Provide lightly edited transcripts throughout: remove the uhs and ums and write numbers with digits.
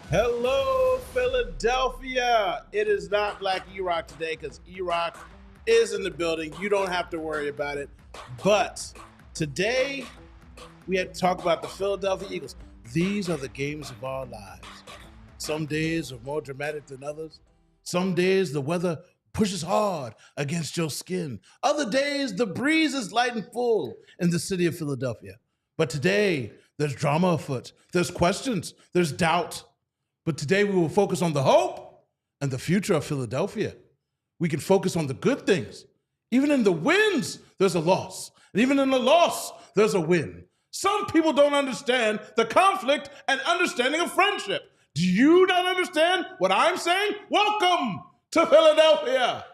Hello, Philadelphia. It is not Black E-Rock today because E-Rock is in the building. You don't have to worry about it. But today, we had to talk about the Philadelphia Eagles. These are the games of our lives. Some days are more dramatic than others. Some days the weather pushes hard against your skin. Other days the breeze is light and full in the city of Philadelphia. But today, there's drama afoot. There's questions. There's doubt. But today we will focus on the hope and the future of Philadelphia. We can focus on the good things. Even in the wins, there's a loss. And even in the loss, there's a win. Some people don't understand the conflict and understanding of friendship. Do you not understand what I'm saying? Welcome to Philadelphia.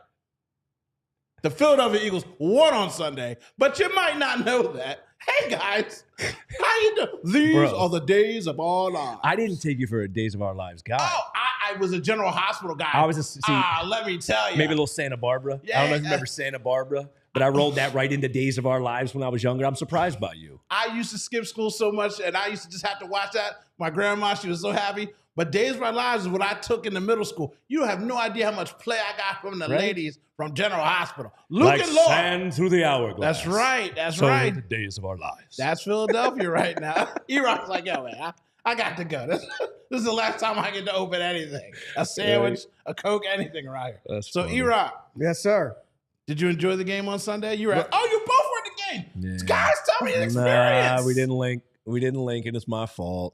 The Philadelphia Eagles won on Sunday, but you might not know that. Hey guys, how you doing? These are the days of our lives. I didn't take you for a Days of Our Lives guy. Oh, I was a General Hospital guy. I was just let me tell you. Maybe a little Santa Barbara. Yeah, I don't know if you remember Santa Barbara, but I rolled that right into Days of Our Lives when I was younger. I'm surprised by you. I used to skip school so much, and I used to just have to watch that. My grandma, she was so happy. But Days of Our Lives is what I took in the middle school. You have no idea how much play I got from the ladies from General Hospital. Luke like and Laura. sand through the hourglass. That's right. That's so right. The Days of Our Lives. That's Philadelphia right now. E-Rock's like, yo, man, I got to go. This is the last time I get to open anything. A sandwich, a Coke, anything around here. That's so, funny. E-Rock. Yes, sir. Did you enjoy the game on Sunday? You were you both were at the game. Yeah. Guys, tell me the experience. Nah, we didn't link. We didn't link, and it's my fault.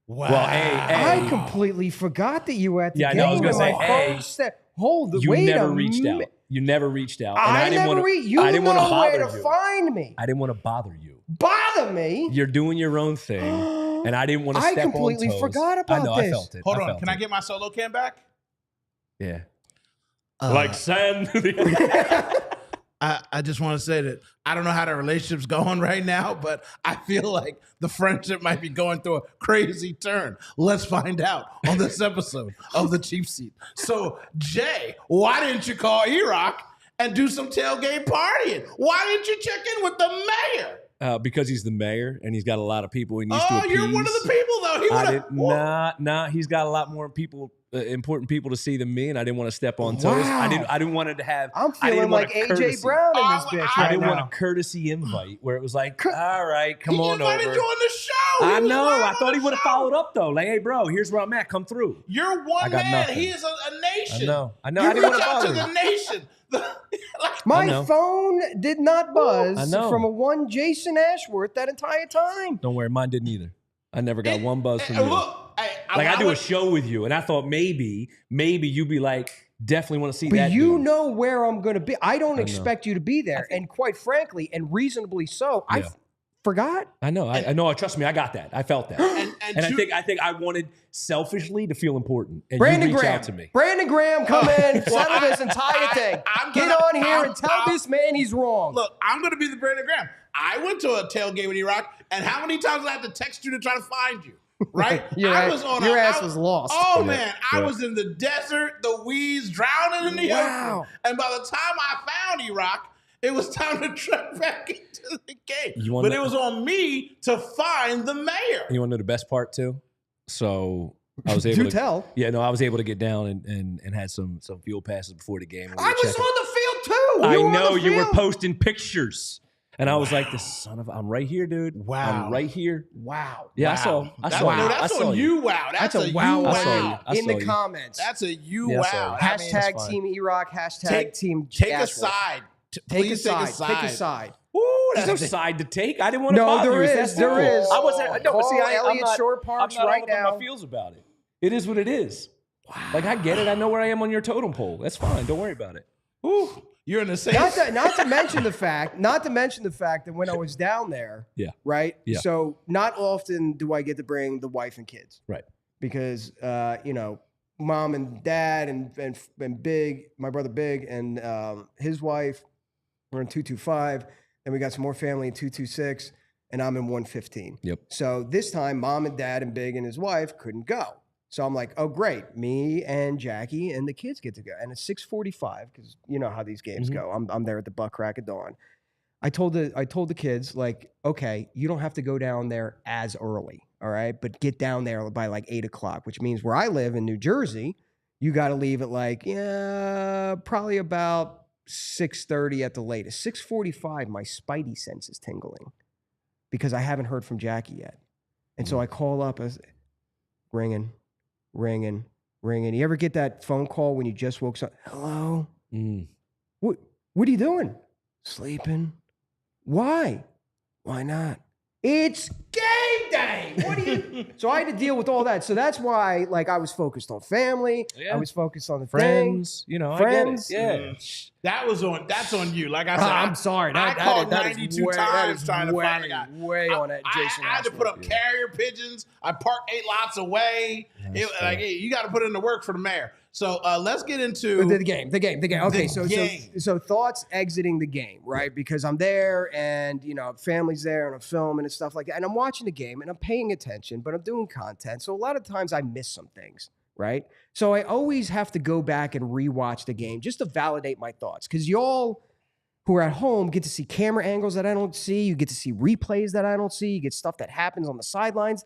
Wow. Well, hey. I completely forgot that you were at the Yeah, I game. know, I was gonna say, My hey, phone said, hold the You wait never a reached out. minute. You never reached out. And I didn't never wanna, reached. You I didn't want to know bother where to you. find me. I didn't want to bother you. Bother me. You're doing your own thing, and I didn't want to step on toes. I completely forgot about I know. this. I felt it. Hold on. felt Can it. I get my solo cam back? Yeah. Like sand. I just want to say that I don't know how the relationship's going right now, but I feel like the friendship might be going through a crazy turn. Let's find out on this episode of The Cheap Seat. So, Jay, why didn't you call E-Rock and do some tailgate partying? Why didn't you check in with the mayor? Because he's the mayor and he's got a lot of people he needs to appease. You're one of the people, though. Nah. He's got a lot more people, important people to see than me, and I didn't want to step on toes. Wow. I didn't want it to have. I'm I didn't feeling want like a A.J courtesy. Brown in this bitch I right didn't now. want a courtesy invite where it was like, all right, come He on over. invited you on the show. I He was know. live I on thought he the would have show. followed up though. Like, hey, bro, here's where I'm at. Come through. You're one got man. nothing. He is a nation. I know. I You didn't want reach to out to bother the you. nation. My I know. phone did not buzz I know. from a one Jason Ashworth that entire time. Don't worry, mine didn't either. I never got one buzz from Hey, you. look, I do a show with you, and I thought maybe you'd be like, definitely want to see But that. you dude. know where I'm going to be. I don't know. expect you to be there. And quite frankly, and reasonably so, I Yeah. forgot. I know. I know. Trust me, I got that. I felt that. And I think I wanted selfishly to feel important. And Brandon you reached Graham. out to me. Brandon Graham, come in, Well, settle this entire thing. I'm Get gonna- on here I'm- and tell I'm- this man he's wrong. Look, I'm going to be the Brandon Graham. I went to a tailgate with E-Rock, and how many times did I have to text you to try to find you? Right? Your ass was lost. Oh, Yeah. man. I Yeah. was in the desert, the weeds, drowning in the Wow. ocean. And by the time I found E-Rock, it was time to trek back into the game. wanna But it was on me to find the mayor. You want to know the best part too? So I was able Do to tell. Yeah, no, I was able to get down and had some fuel passes before the game. I was on the field too. I were on know the you were field. posting pictures. And I was like, the son of I'm right here, dude. Wow. I'm right here. Wow. Yeah, Wow. I saw That's, you. no, that's I saw on you. Wow. That's a a wow. you. I saw you. Wow. I in saw the you. comments. That's a you. Yeah, I saw wow. you. I mean, Hashtag fine. Team E-Rock. Hashtag Take- Team take a Ashworth. side. Take Please a take a side. side. Take a side. Ooh, there's no That's- side to take. I didn't want to No, bother there you. is. That's There simple. is. I wasn't. No, but see, Call I'm Elliott not, Shore Parks I'm not right all up in now. my feels about it. It is what it is. Wow. Like I get it. I know where I am on your totem pole. That's fine. Don't worry about it. Ooh, you're in the same. Not to mention the fact that when I was down there, Yeah. right? Yeah. So not often do I get to bring the wife and kids. Right. Because mom and dad and Big, my brother Big and his wife were in 225. Then we got some more family in 226, and I'm in 115. Yep. So this time, mom and dad and Big and his wife couldn't go. So I'm like, oh, great. Me and Jackie and the kids get to go. And it's 6:45 because you know how these games go. I'm there at the butt crack of dawn. I told the kids, like, okay, you don't have to go down there as early, all right? But get down there by like 8 o'clock, which means where I live in New Jersey, you got to leave at like, probably about 6:30 at the latest. 6:45, my spidey sense is tingling because I haven't heard from Jackie yet. And so I call up, as ringing. You ever get that phone call when you just woke up? Hello? What are you doing? Sleeping. Why? Why not? It's game day. What do you? So I had to deal with all that. So that's why, like, I was focused on family. Yeah. I was focused on the friends. Thing. You know, friends. I get it. Yeah. That's on you. Like I said, I'm sorry. I called 92 times trying to find a guy. Way on that, Jason. I had to put up carrier pigeons. I parked 8 lots away. You got to put in the work for the mayor. So let's get into the game. Okay, so thoughts exiting the game, right? Because I'm there and, you know, family's there and I'm filming and stuff like that. And I'm watching the game and I'm paying attention, but I'm doing content. So a lot of times I miss some things, right? So I always have to go back and rewatch the game just to validate my thoughts. Because y'all who are at home get to see camera angles that I don't see. You get to see replays that I don't see. You get stuff that happens on the sidelines.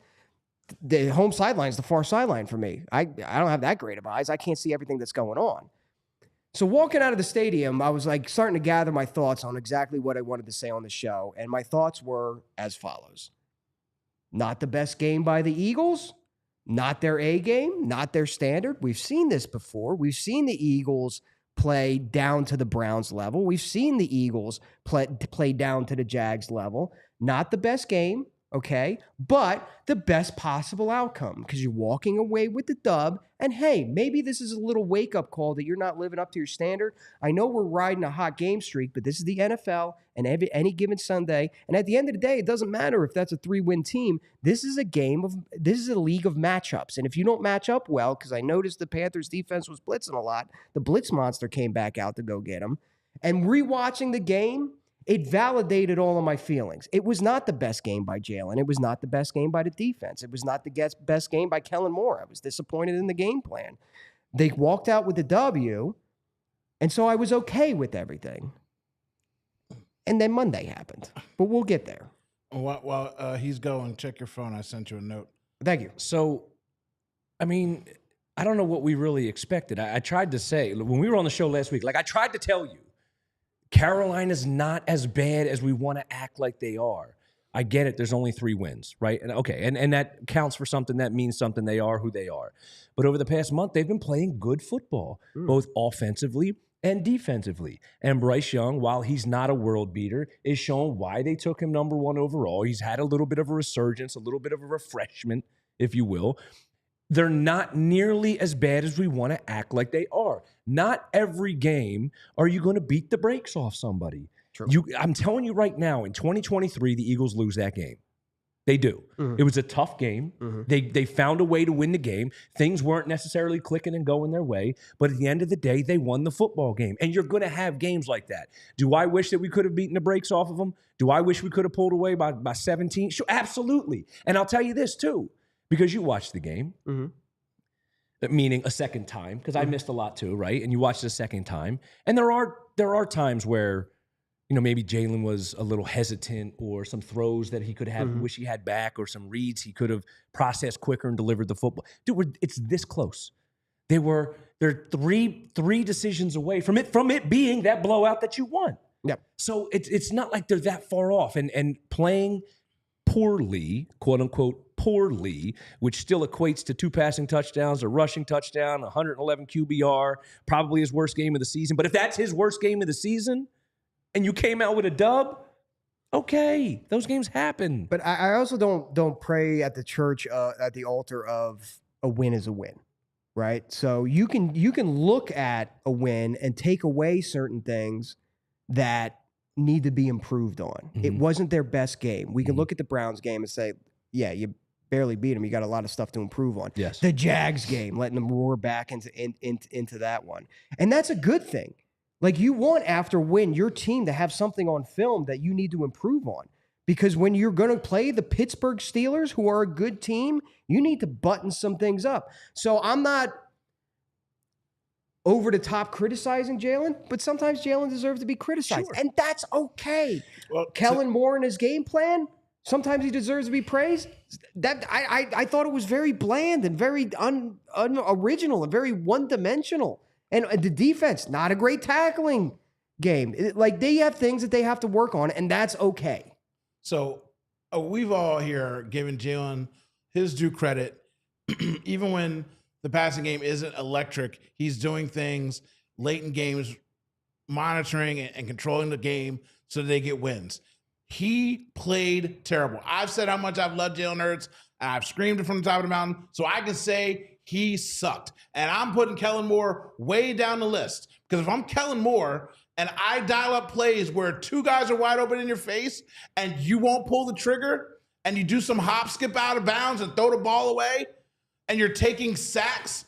The home sideline is the far sideline for me. I don't have that great of eyes. I can't see everything that's going on. So walking out of the stadium, I was like starting to gather my thoughts on exactly what I wanted to say on the show. And my thoughts were as follows. Not the best game by the Eagles. Not their A game. Not their standard. We've seen this before. We've seen the Eagles play down to the Browns level. We've seen the Eagles play down to the Jags level. Not the best game. Okay, but the best possible outcome because you're walking away with the dub. And hey, maybe this is a little wake-up call that you're not living up to your standard. I know we're riding a hot game streak, but this is the NFL and any given Sunday. And at the end of the day, it doesn't matter if that's a 3-win team. This is a league of matchups. And if you don't match up well, because I noticed the Panthers defense was blitzing a lot, the blitz monster came back out to go get them. And rewatching the game, it validated all of my feelings. It was not the best game by Jalen. It was not the best game by the defense. It was not the best game by Kellen Moore. I was disappointed in the game plan. They walked out with the W, and so I was okay with everything. And then Monday happened, but we'll get there. While he's going, check your phone. I sent you a note. Thank you. So, I mean, I don't know what we really expected. I tried to say, when we were on the show last week, like I tried to tell you, Carolina's not as bad as we want to act like they are. I get it. There's only 3 wins, right? And okay, and that counts for something. That means something. They are who they are. But over the past month, they've been playing good football, both offensively and defensively. And Bryce Young, while he's not a world beater, is showing why they took him number 1 overall. He's had a little bit of a resurgence, a little bit of a refreshment, if you will. They're not nearly as bad as we want to act like they are. Not every game are you going to beat the brakes off somebody. True. I'm telling you right now, in 2023, the Eagles lose that game. They do. Mm-hmm. It was a tough game. Mm-hmm. They found a way to win the game. Things weren't necessarily clicking and going their way, but at the end of the day, they won the football game. And you're going to have games like that. Do I wish that we could have beaten the brakes off of them? Do I wish we could have pulled away by 17? Sure, absolutely. And I'll tell you this too. Because you watched the game, meaning a second time, because I missed a lot too, right? And you watched it a second time. And there are times where, you know, maybe Jalen was a little hesitant or some throws that he could have, wish he had back, or some reads he could have processed quicker and delivered the football. Dude, it's this close. They're three decisions away from it being that blowout that you won. Yep. So it's not like they're that far off and playing poorly, quote unquote, poorly, which still equates to 2 passing touchdowns, a rushing touchdown, 111 QBR, probably his worst game of the season. But if that's his worst game of the season and you came out with a dub, okay, those games happen. But I also don't pray at the church, at the altar of a win is a win, right? So you can look at a win and take away certain things that need to be improved on. It wasn't their best game. We can look at the Browns game and say, yeah, you barely beat them. You got a lot of stuff to improve on. Yes. The Jags game, letting them roar back into that one. And that's a good thing. Like, you want after win your team to have something on film that you need to improve on. Because when you're going to play the Pittsburgh Steelers, who are a good team, you need to button some things up. So I'm not over the top criticizing Jalen, but sometimes Jalen deserves to be criticized, and that's okay. Well, Kellen Moore and his game plan, sometimes he deserves to be praised. That I thought it was very bland and very unoriginal and very one-dimensional. And the defense, not a great tackling game. They have things that they have to work on, and that's okay. So we've all here given Jalen his due credit, even when the passing game isn't electric. He's doing things late in games, monitoring and controlling the game so that they get wins. He played terrible. I've said how much I've loved Jalen Hurts, and I've screamed it from the top of the mountain, so I can say he sucked. And I'm putting Kellen Moore way down the list, because if I'm Kellen Moore and I dial up plays where two guys are wide open in your face and you won't pull the trigger and you do some hop, skip out of bounds and throw the ball away and you're taking sacks,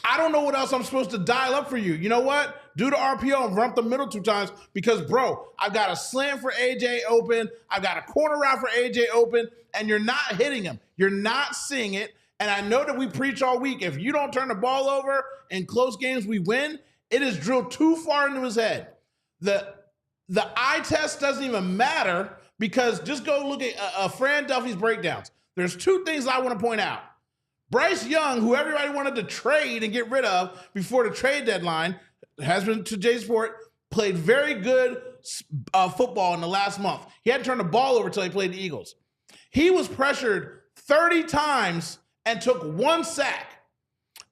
I don't know what else I'm supposed to dial up for you. You know what? Do the RPO and run up the middle 2 times because, bro, I've got a slant for AJ open. I've got a corner route for AJ open, and you're not hitting him. You're not seeing it. And I know that we preach all week, if you don't turn the ball over in close games, we win. It is drilled too far into his head. The eye test doesn't even matter, because just go look at Fran Duffy's breakdowns. There's 2 things I want to point out. Bryce Young, who everybody wanted to trade and get rid of before the trade deadline, has been to J Sport, played very good football in the last month. He hadn't turned the ball over until he played the Eagles. He was pressured 30 times and took 1 sack.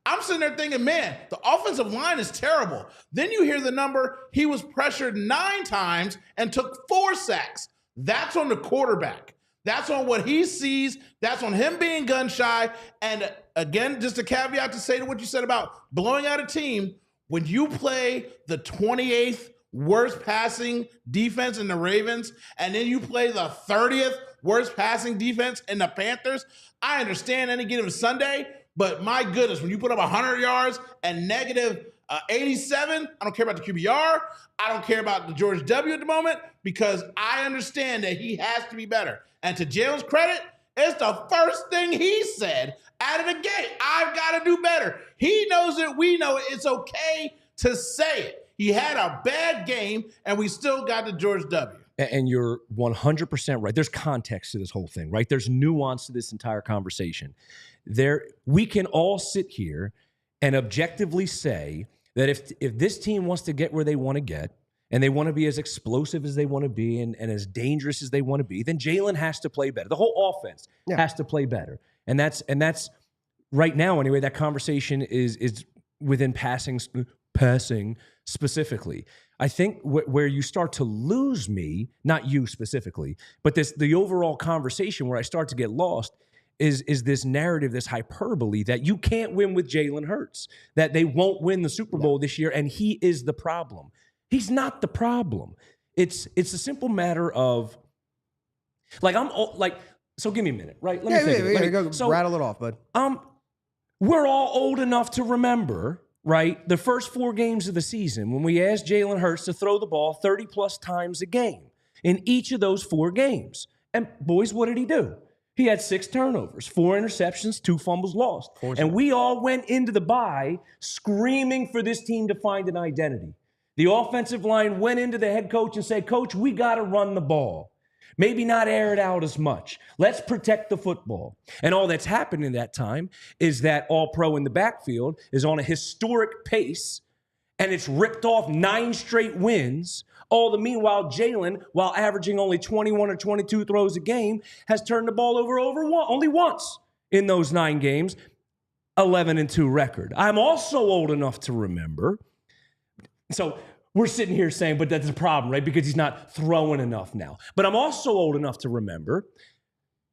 I'm sitting there thinking, man, the offensive line is terrible. Then you hear the number, he was pressured 9 times and took 4 sacks. That's on the quarterback. That's on what he sees. That's on him being gun shy. And again, just a caveat to say to what you said about blowing out a team, when you play the 28th worst passing defense in the Ravens, and then you play the 30th worst passing defense in the Panthers, I understand any given Sunday, but my goodness, when you put up 100 yards and negative 87, I don't care about the QBR. I don't care about the George W. at the moment, because I understand that he has to be better. And to Jalen's credit, it's the first thing he said out of the gate. I've got to do better. He knows it. We know it. It's okay to say it. He had a bad game, and we still got the George W. And you're 100% right. There's context to this whole thing, right? There's nuance to this entire conversation. We can all sit here and objectively say that if this team wants to get where they want to get, and they want to be as explosive as they want to be and as dangerous as they want to be, then Jalen has to play better. The whole offense has to play better. And that's right now anyway, that conversation is within passing specifically. I think where you start to lose me, not you specifically, but the overall conversation where I start to get lost is this narrative, this hyperbole that you can't win with Jalen Hurts, that they won't win the Super Bowl this year, and he is the problem. He's not the problem. It's a simple matter of, so give me a minute, right? Let me think. Go rattle it off, bud. We're all old enough to remember, right, the first 4 games of the season when we asked Jalen Hurts to throw the ball 30-plus times a game in each of those 4 games. And boys, what did he do? He had 6 turnovers, 4 interceptions, 2 fumbles lost. And we all went into the bye screaming for this team to find an identity. The offensive line went into the head coach and said, Coach, we got to run the ball. Maybe not air it out as much. Let's protect the football. And all that's happened in that time is that All-Pro in the backfield is on a historic pace, and it's ripped off 9 straight wins. All the meanwhile, Jalen, while averaging only 21 or 22 throws a game, has turned the ball over only once in those 9 games, 11-2 record. I'm also old enough to remember. So we're sitting here saying, but that's a problem, right? Because he's not throwing enough now. But I'm also old enough to remember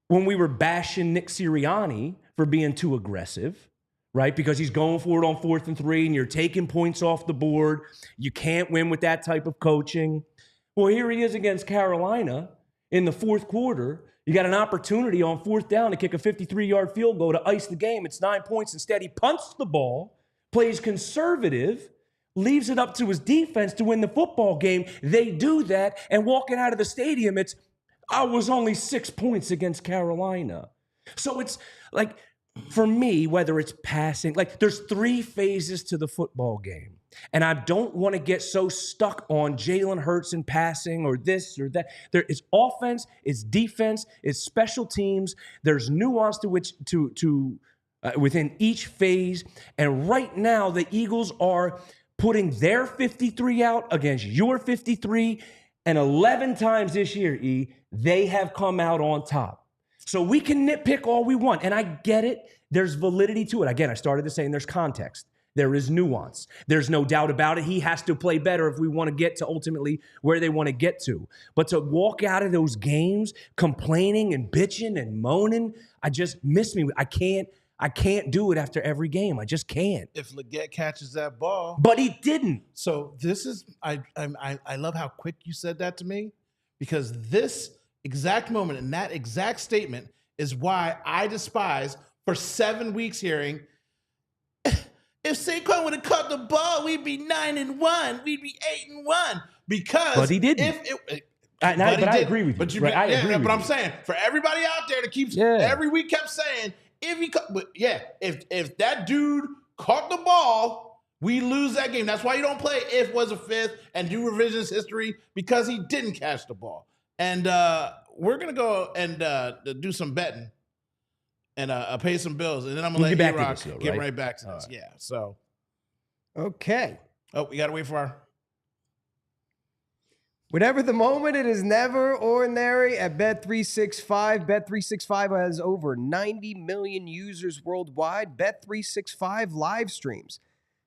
when we were bashing Nick Sirianni for being too aggressive, right? Because he's going for it on 4th and 3, and you're taking points off the board. You can't win with that type of coaching. Well, here he is against Carolina in the 4th quarter. You got an opportunity on 4th down to kick a 53-yard field goal to ice the game. It's 9 points. Instead, he punts the ball, plays conservative, leaves it up to his defense to win the football game. They do that, and walking out of the stadium, I was only 6 points against Carolina. So it's like, for me, whether it's passing, there's 3 phases to the football game. And I don't want to get so stuck on Jalen Hurts and passing or this or that. There is offense, it's defense, it's special teams. There's nuance to which within each phase. And right now, the Eagles are putting their 53 out against your 53. And 11 times this year, E, they have come out on top. So we can nitpick all we want. And I get it. There's validity to it. Again, I started to saying there's context. There is nuance. There's no doubt about it. He has to play better if we want to get to ultimately where they want to get to. But to walk out of those games complaining and bitching and moaning, I just miss me. I can't do it after every game. I just can't. If Leggett catches that ball. But he didn't. So this is, I love how quick you said that to me, because this exact moment and that exact statement is why I despise for 7 weeks hearing, if Saquon would have caught the ball, we'd be 9-1. We'd be 8-1. Because but he didn't. I agree with you. But I agree with I'm you. saying for everybody out there that keeps every week kept saying, if that dude caught the ball, we lose that game. That's why you don't play if was a fifth and do revisionist history, because he didn't catch the ball. And we're gonna go and do some betting. And pay some bills, and then I'm gonna let E-Rock get right back to this. Right. Yeah. So, okay. Oh, we gotta wait for our. Whatever the moment, it is never ordinary at Bet365. Bet365 has over 90 million users worldwide. Bet365 live streams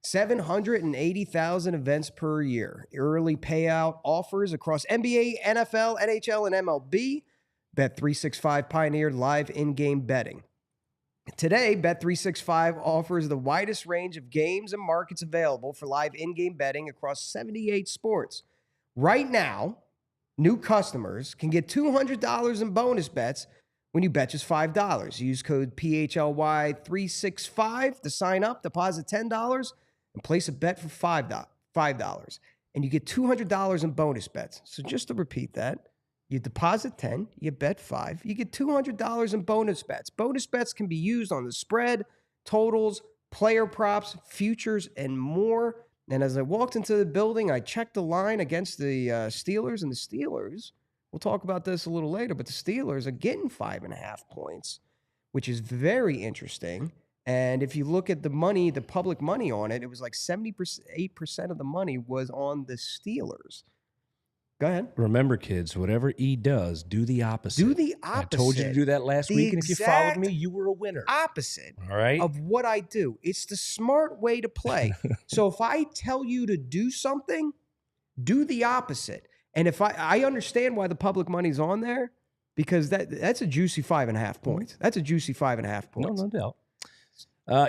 780,000 events per year. Early payout offers across NBA, NFL, NHL, and MLB. Bet365 pioneered live in-game betting. Today, Bet365 offers the widest range of games and markets available for live in-game betting across 78 sports. Right now, new customers can get $200 in bonus bets when you bet just $5. Use code PHLY365 to sign up, deposit $10, and place a bet for $5. And you get $200 in bonus bets. So just to repeat that, you deposit 10, you bet 5, you get $200 in bonus bets. Bonus bets can be used on the spread, totals, player props, futures, and more. And as I walked into the building, I checked the line against the Steelers, and the Steelers, we'll talk about this a little later, but the Steelers are getting 5.5 points, which is very interesting. And if you look at the money, the public money on it, it was like 78% of the money was on the Steelers. Go ahead. Remember, kids, whatever E does, do the opposite. Do the opposite. I told you to do that last week, and if you followed me, you were a winner. Opposite. All right. Of what I do. It's the smart way to play. So if I tell you to do something, do the opposite. And if I understand why the public money's on there, because that's a juicy 5.5 points. That's a juicy 5.5 points. No doubt.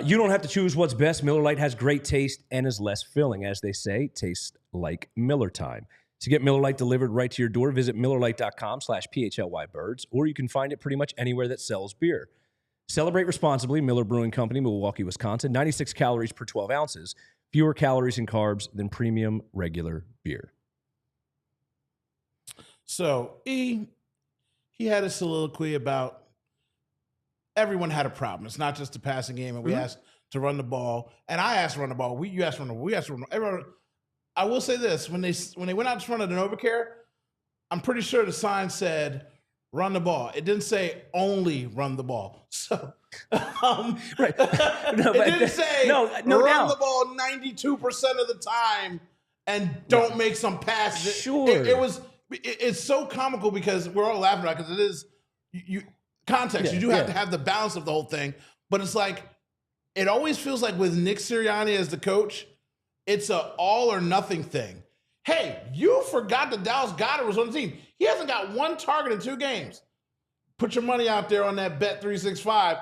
You don't have to choose what's best. Miller Lite has great taste and is less filling. As they say, tastes like Miller time. To get Miller Lite delivered right to your door, visit MillerLite.com/PHLYBirds, or you can find it pretty much anywhere that sells beer. Celebrate responsibly. Miller Brewing Company, Milwaukee, Wisconsin. 96 calories per 12 ounces. Fewer calories and carbs than premium regular beer. So, he had a soliloquy about everyone had a problem. It's not just the passing game, and we asked to run the ball. And I asked to run the ball. You asked to run the ball. We asked to run the ball. Everyone, I will say this, when they went out in front of the NovaCare, I'm pretty sure the sign said, run the ball. It didn't say only run the ball. So right. No, it didn't say run the ball 92% of the time and don't make some passes. Sure. It's so comical because we're all laughing about it, because it is context. You do have to have the balance of the whole thing. But it's like, it always feels like with Nick Sirianni as the coach, it's a all or nothing thing. Hey, you forgot that Dallas Goedert was on the team. He hasn't got one target in 2 games. Put your money out there on that Bet365.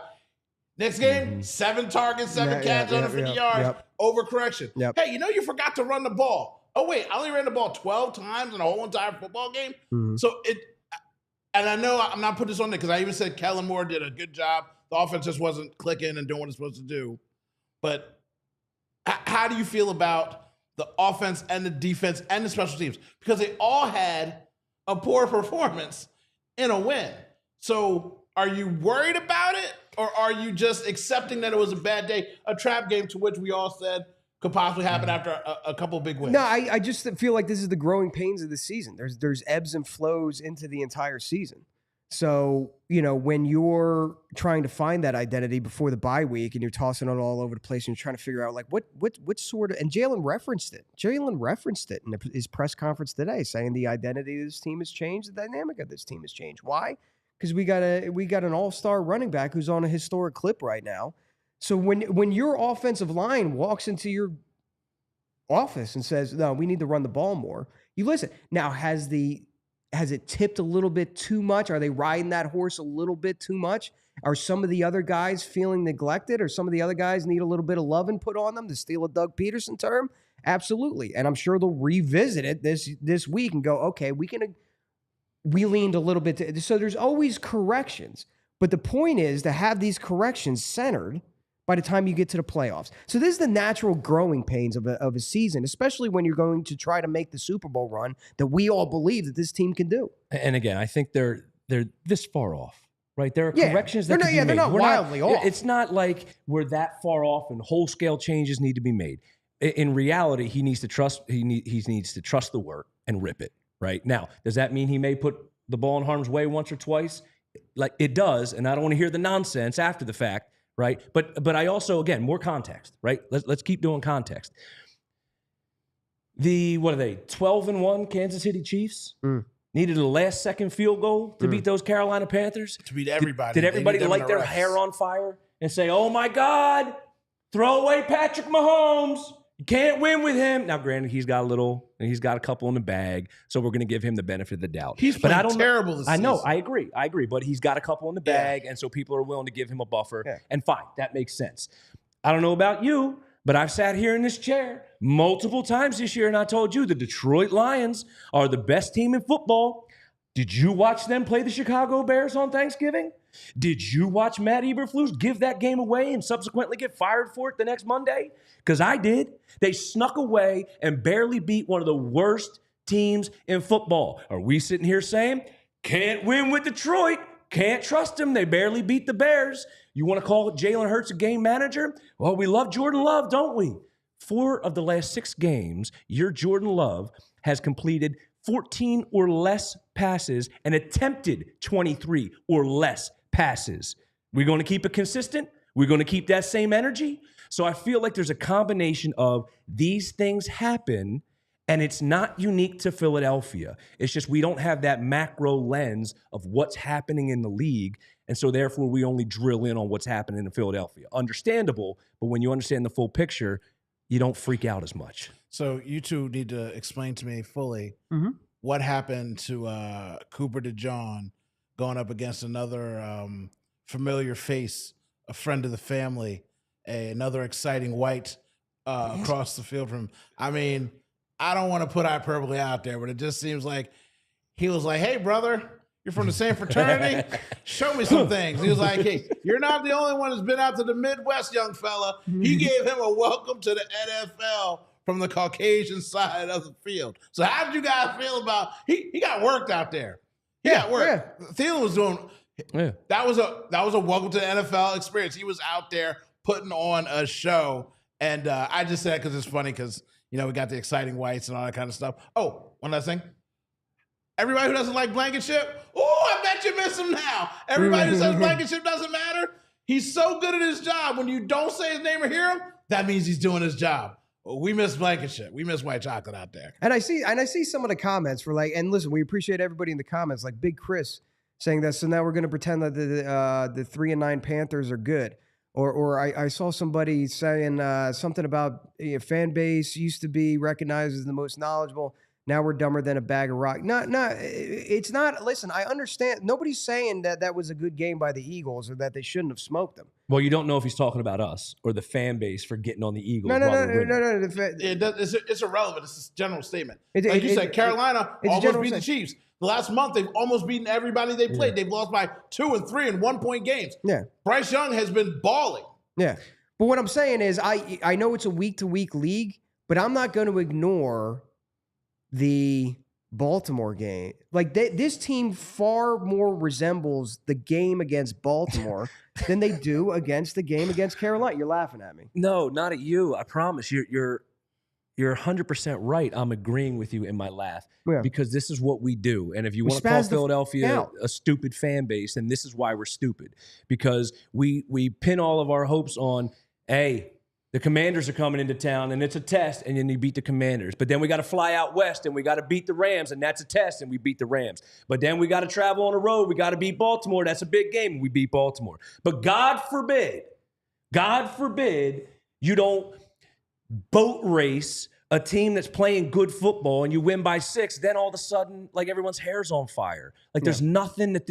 Next game, 7 targets, 7 catches, 150 yards, overcorrection. Hey, you forgot to run the ball. Oh, wait, I only ran the ball 12 times in a whole entire football game? So and I know I'm not putting this on there because I even said Kellen Moore did a good job. The offense just wasn't clicking and doing what it's supposed to do. But how do you feel about the offense and the defense and the special teams? Because they all had a poor performance in a win. So are you worried about it, or are you just accepting that it was a bad day, a trap game to which we all said could possibly happen after a couple big wins. No, I just feel like this is the growing pains of the season. There's ebbs and flows into the entire season. So, when you're trying to find that identity before the bye week and you're tossing it all over the place and you're trying to figure out like what sort of, and Jalen referenced it. Jalen referenced it in his press conference today, saying the identity of this team has changed, the dynamic of this team has changed. Why? Because we got an all-star running back who's on a historic clip right now. So when your offensive line walks into your office and says, no, we need to run the ball more, you listen. Now, has it tipped a little bit too much? Are they riding that horse a little bit too much? Are some of the other guys feeling neglected, or some of the other guys need a little bit of loving put on them, to steal a Doug Peterson term? Absolutely. And I'm sure they'll revisit it this week and go, okay, we leaned a little bit. So there's always corrections. But the point is to have these corrections centered by the time you get to the playoffs. So this is the natural growing pains of a season, especially when you're going to try to make the Super Bowl run that we all believe that this team can do. And again, I think they're this far off, right? There are corrections that can be made. They're not wildly off. It's not like we're that far off and whole scale changes need to be made. In reality, he needs to trust. He needs to trust the work and rip it. Right now, does that mean he may put the ball in harm's way once or twice? Like it does, and I don't want to hear the nonsense after the fact. Right. But I also, again, more context, right? Let's keep doing context. What are they? 12-1 Kansas City Chiefs needed a last second field goal to beat those Carolina Panthers. To beat everybody. Did everybody light their hair on fire and say, oh my God, throw away Patrick Mahomes. You can't win with him. Now, granted, he's got a couple in the bag, so we're going to give him the benefit of the doubt. He's playing terrible this season. I know, I agree, but he's got a couple in the bag, and so people are willing to give him a buffer, and fine, that makes sense. I don't know about you, but I've sat here in this chair multiple times this year, and I told you the Detroit Lions are the best team in football. Did you watch them play the Chicago Bears on Thanksgiving? Did you watch Matt Eberflus give that game away and subsequently get fired for it the next Monday? Because I did. They snuck away and barely beat one of the worst teams in football. Are we sitting here saying, can't win with Detroit, can't trust them, they barely beat the Bears? You want to call Jalen Hurts a game manager? Well, we love Jordan Love, don't we? 4 of the last 6 games, your Jordan Love has completed 14 or less passes and attempted 23 or less passes. We're going to keep it consistent. We're going to keep that same energy. So I feel like there's a combination of these things happen, and it's not unique to Philadelphia. It's just we don't have that macro lens of what's happening in the league, and so therefore we only drill in on what's happening in Philadelphia. Understandable, but when you understand the full picture, you don't freak out as much. So you two need to explain to me fully what happened to Cooper DeJean going up against another familiar face, a friend of the family, another exciting white across the field from. I mean, I don't want to put hyperbole out there, but it just seems like he was like, "Hey, brother, you're from the same fraternity. Show me some things." He was like, "Hey, you're not the only one who's been out to the Midwest, young fella." He gave him a welcome to the NFL from the Caucasian side of the field. So how did you guys feel about he got worked out there? He got worked. Thielen was doing that was a welcome to the NFL experience. He was out there putting on a show. And I just said because it's funny because we got the exciting whites and all that kind of stuff. Oh, one last thing. Everybody who doesn't like Blankenship, I bet you miss him now. Everybody who says Blankenship doesn't matter, he's so good at his job. When you don't say his name or hear him, that means he's doing his job. We miss Blankenship. We miss white chocolate out there. And I see some of the comments for and listen, we appreciate everybody in the comments, like Big Chris saying that. So now we're going to pretend that the 3-9 Panthers are good. Or I saw somebody saying something about fan base used to be recognized as the most knowledgeable. Now we're dumber than a bag of rock. No, it's not. Listen, I understand. Nobody's saying that was a good game by the Eagles or that they shouldn't have smoked them. Well, you don't know if he's talking about us or the fan base for getting on the Eagles. No. It's irrelevant. It's a general statement. Like you said, Carolina almost beat the Chiefs. The last month, they've almost beaten everybody they played. They've lost by 2 and 3 and 1-point games. Yeah. Bryce Young has been balling. Yeah. But what I'm saying is I know it's a week-to-week league, but I'm not going to ignore the Baltimore game. Like this team far more resembles the game against Baltimore than they do against the game against Carolina. You're laughing at me. No, not at you. I promise. You're 100% right. I'm agreeing with you in my laugh because this is what we do. And if you want to call Philadelphia a stupid fan base, then this is why we're stupid, because we pin all of our hopes on, hey, the Commanders are coming into town and it's a test, and then you beat the Commanders. But then we got to fly out west and we got to beat the Rams, and that's a test, and we beat the Rams. But then we got to travel on the road. We got to beat Baltimore. That's a big game, and we beat Baltimore. But God forbid you don't boat race a team that's playing good football and you win by 6, then all of a sudden, like, everyone's hair's on fire. Like, there's nothing that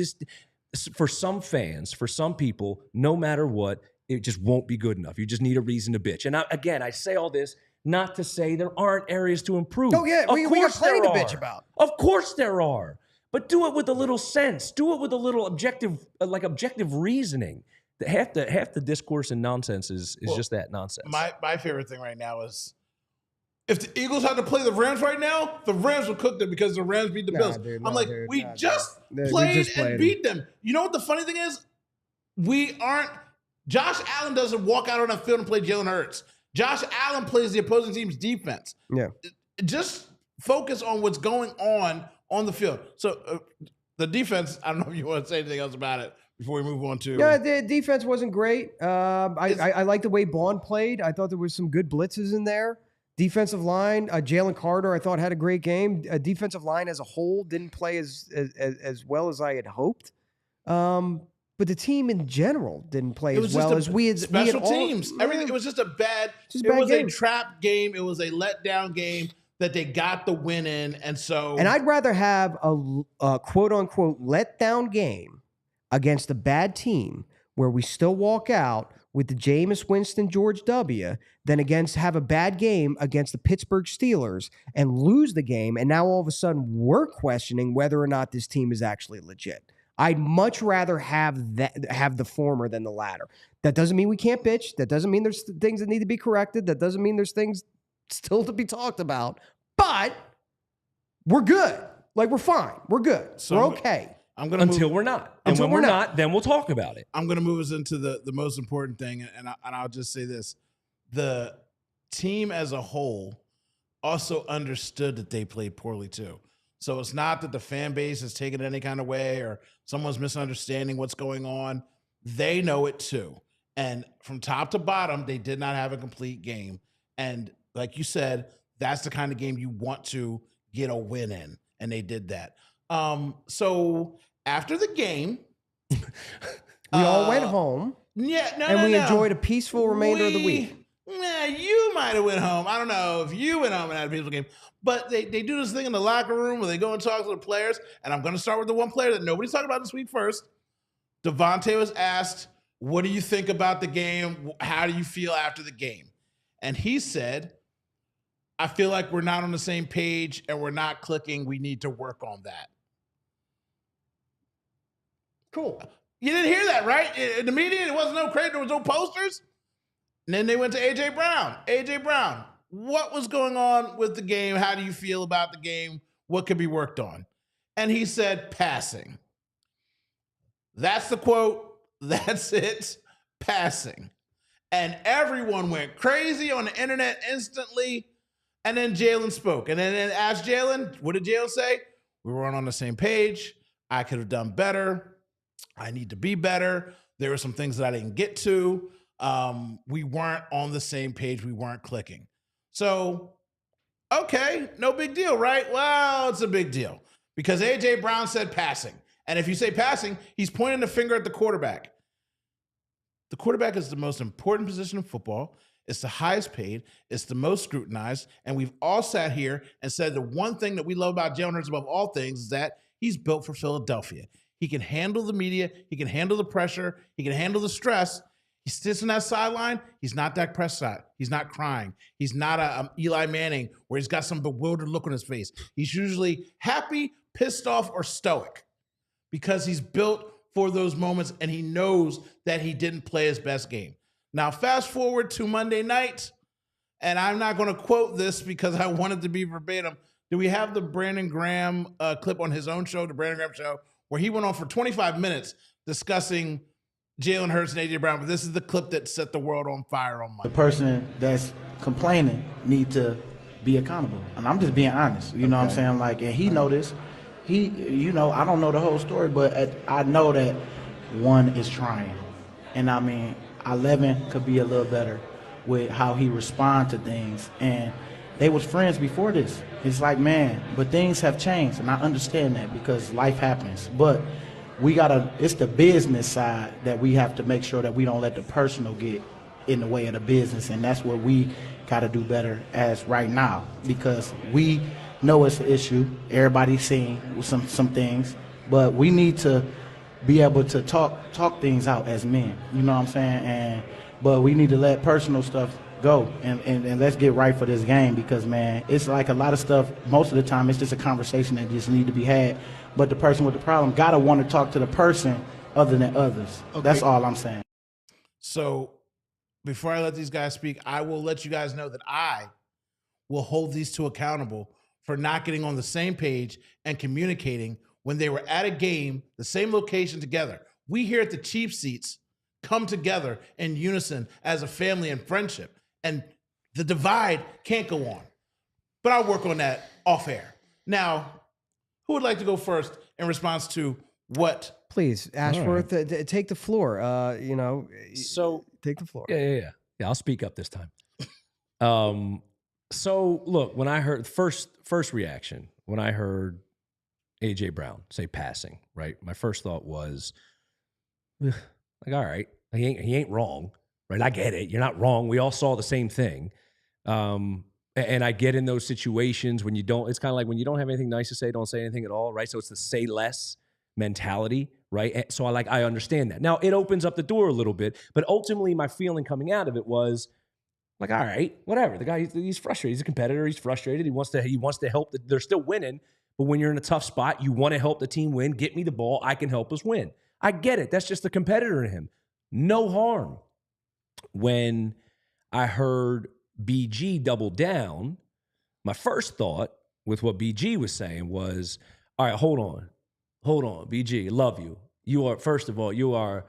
for some fans, for some people, no matter what, it just won't be good enough. You just need a reason to bitch. And I say all this not to say there aren't areas to improve. Oh, yeah, we got plenty to bitch about. Of course there are. But do it with a little sense. Do it with a little objective reasoning. Half the discourse and nonsense is just that nonsense. My favorite thing right now is, if the Eagles had to play the Rams right now, the Rams would cook them because the Rams beat the Bills. We just played and beat them. You know what the funny thing is? Josh Allen doesn't walk out on the field and play Jalen Hurts. Josh Allen plays the opposing team's defense. Yeah. Just focus on what's going on the field. So the defense, I don't know if you want to say anything else about it before we move on to. Yeah, the defense wasn't great. I like the way Bond played. I thought there was some good blitzes in there. Defensive line, Jalen Carter, I thought had a great game. Defensive line as a whole didn't play as well as I had hoped. But the team in general didn't play as well as we had. Special teams, everything. It was just a bad. It was a trap game. It was a letdown game that they got the win in, and so. And I'd rather have a quote unquote letdown game against a bad team where we still walk out with the Jameis Winston George W. than have a bad game against the Pittsburgh Steelers and lose the game, and now all of a sudden we're questioning whether or not this team is actually legit. I'd much rather have the former than the latter. That doesn't mean we can't bitch. That doesn't mean there's things that need to be corrected. That doesn't mean there's things still to be talked about. But we're good. Like, we're fine. We're good. So we're okay. Until we're not. And when we're not, then we'll talk about it. I'm going to move us into the most important thing, and I'll just say this. The team as a whole also understood that they played poorly too. So it's not that the fan base is taking it any kind of way or someone's misunderstanding what's going on. They know it too. And from top to bottom, they did not have a complete game. And like you said, that's the kind of game you want to get a win in. And they did that. So after the game, we all went home. Yeah, we enjoyed a peaceful remainder of the week. You might have went home. I don't know if you went home and had a peaceful game. But they do this thing in the locker room where they go and talk to the players. And I'm going to start with the one player that nobody's talking about this week first. Devontae was asked, what do you think about the game? How do you feel after the game? And he said, I feel like we're not on the same page and we're not clicking. We need to work on that. Cool. You didn't hear that, right? In the media, there wasn't no crate, there was no posters. And then they went to A.J. Brown. A.J. Brown, what was going on with the game? How do you feel about the game? What could be worked on? And he said, passing. That's the quote. That's it. Passing. And everyone went crazy on the internet instantly. And then Jalen spoke. And then asked Jalen, what did Jalen say? We weren't on the same page. I could have done better. I need to be better. There were some things that I didn't get to. We weren't on the same page. We weren't clicking. So, okay, no big deal, right? Well, it's a big deal because A.J. Brown said passing. And if you say passing, he's pointing the finger at the quarterback. The quarterback is the most important position in football. It's the highest paid. It's the most scrutinized. And we've all sat here and said the one thing that we love about Jalen Hurts above all things is that he's built for Philadelphia. He can handle the media. He can handle the pressure. He can handle the stress. He sits on that sideline. He's not Dak Prescott. He's not crying. He's not a Eli Manning where he's got some bewildered look on his face. He's usually happy, pissed off, or stoic because he's built for those moments and he knows that he didn't play his best game. Now, fast forward to Monday night, and I'm not going to quote this because I want it to be verbatim. Do we have the Brandon Graham clip on his own show, the Brandon Graham Show, where he went on for 25 minutes discussing Jalen Hurts and A.J. Brown? But this is the clip that set the world on fire on Monday. The person that's complaining need to be accountable. And I'm just being honest. You know what I'm saying? Like, and he know this. He, you know, I don't know the whole story, but I know that one is trying. And I mean, 11 could be a little better with how he respond to things. And they was friends before this. It's like, man, but things have changed. And I understand that because life happens. But it's the business side that we have to make sure that we don't let the personal get in the way of the business. And that's what we got to do better as right now, because we know it's an issue. Everybody's seeing some things, but we need to be able to talk things out as men. You know what I'm saying? But we need to let personal stuff go and let's get right for this game, because, man, it's like a lot of stuff, most of the time it's just a conversation that just need to be had, but the person with the problem got to want to talk to the person other than others. Okay. That's all I'm saying. So before I let these guys speak, I will let you guys know that I will hold these two accountable for not getting on the same page and communicating when they were at a game, the same location together. We here at the Cheap Seats come together in unison as a family and friendship, and the divide can't go on. But I'll work on that off air. Now, who would like to go first in response to what? Please, Ashworth, take the floor. So take the floor. Yeah. I'll speak up this time. So look, when I heard first reaction, when I heard A.J. Brown say passing, right? My first thought was, like, all right, he ain't wrong, right? I get it. You're not wrong. We all saw the same thing. And I get in those situations when you don't, it's kind of like when you don't have anything nice to say, don't say anything at all, right? So it's the say less mentality, right? So I understand that. Now it opens up the door a little bit, but ultimately my feeling coming out of it was like, all right, whatever. The guy, he's frustrated. He's a competitor. He's frustrated. He wants to help. They're still winning, but when you're in a tough spot, you want to help the team win. Get me the ball. I can help us win. I get it. That's just the competitor in him. No harm. When I heard BG double down, my first thought with what BG was saying was, all right, hold on, BG, love you. You are, first of all, you are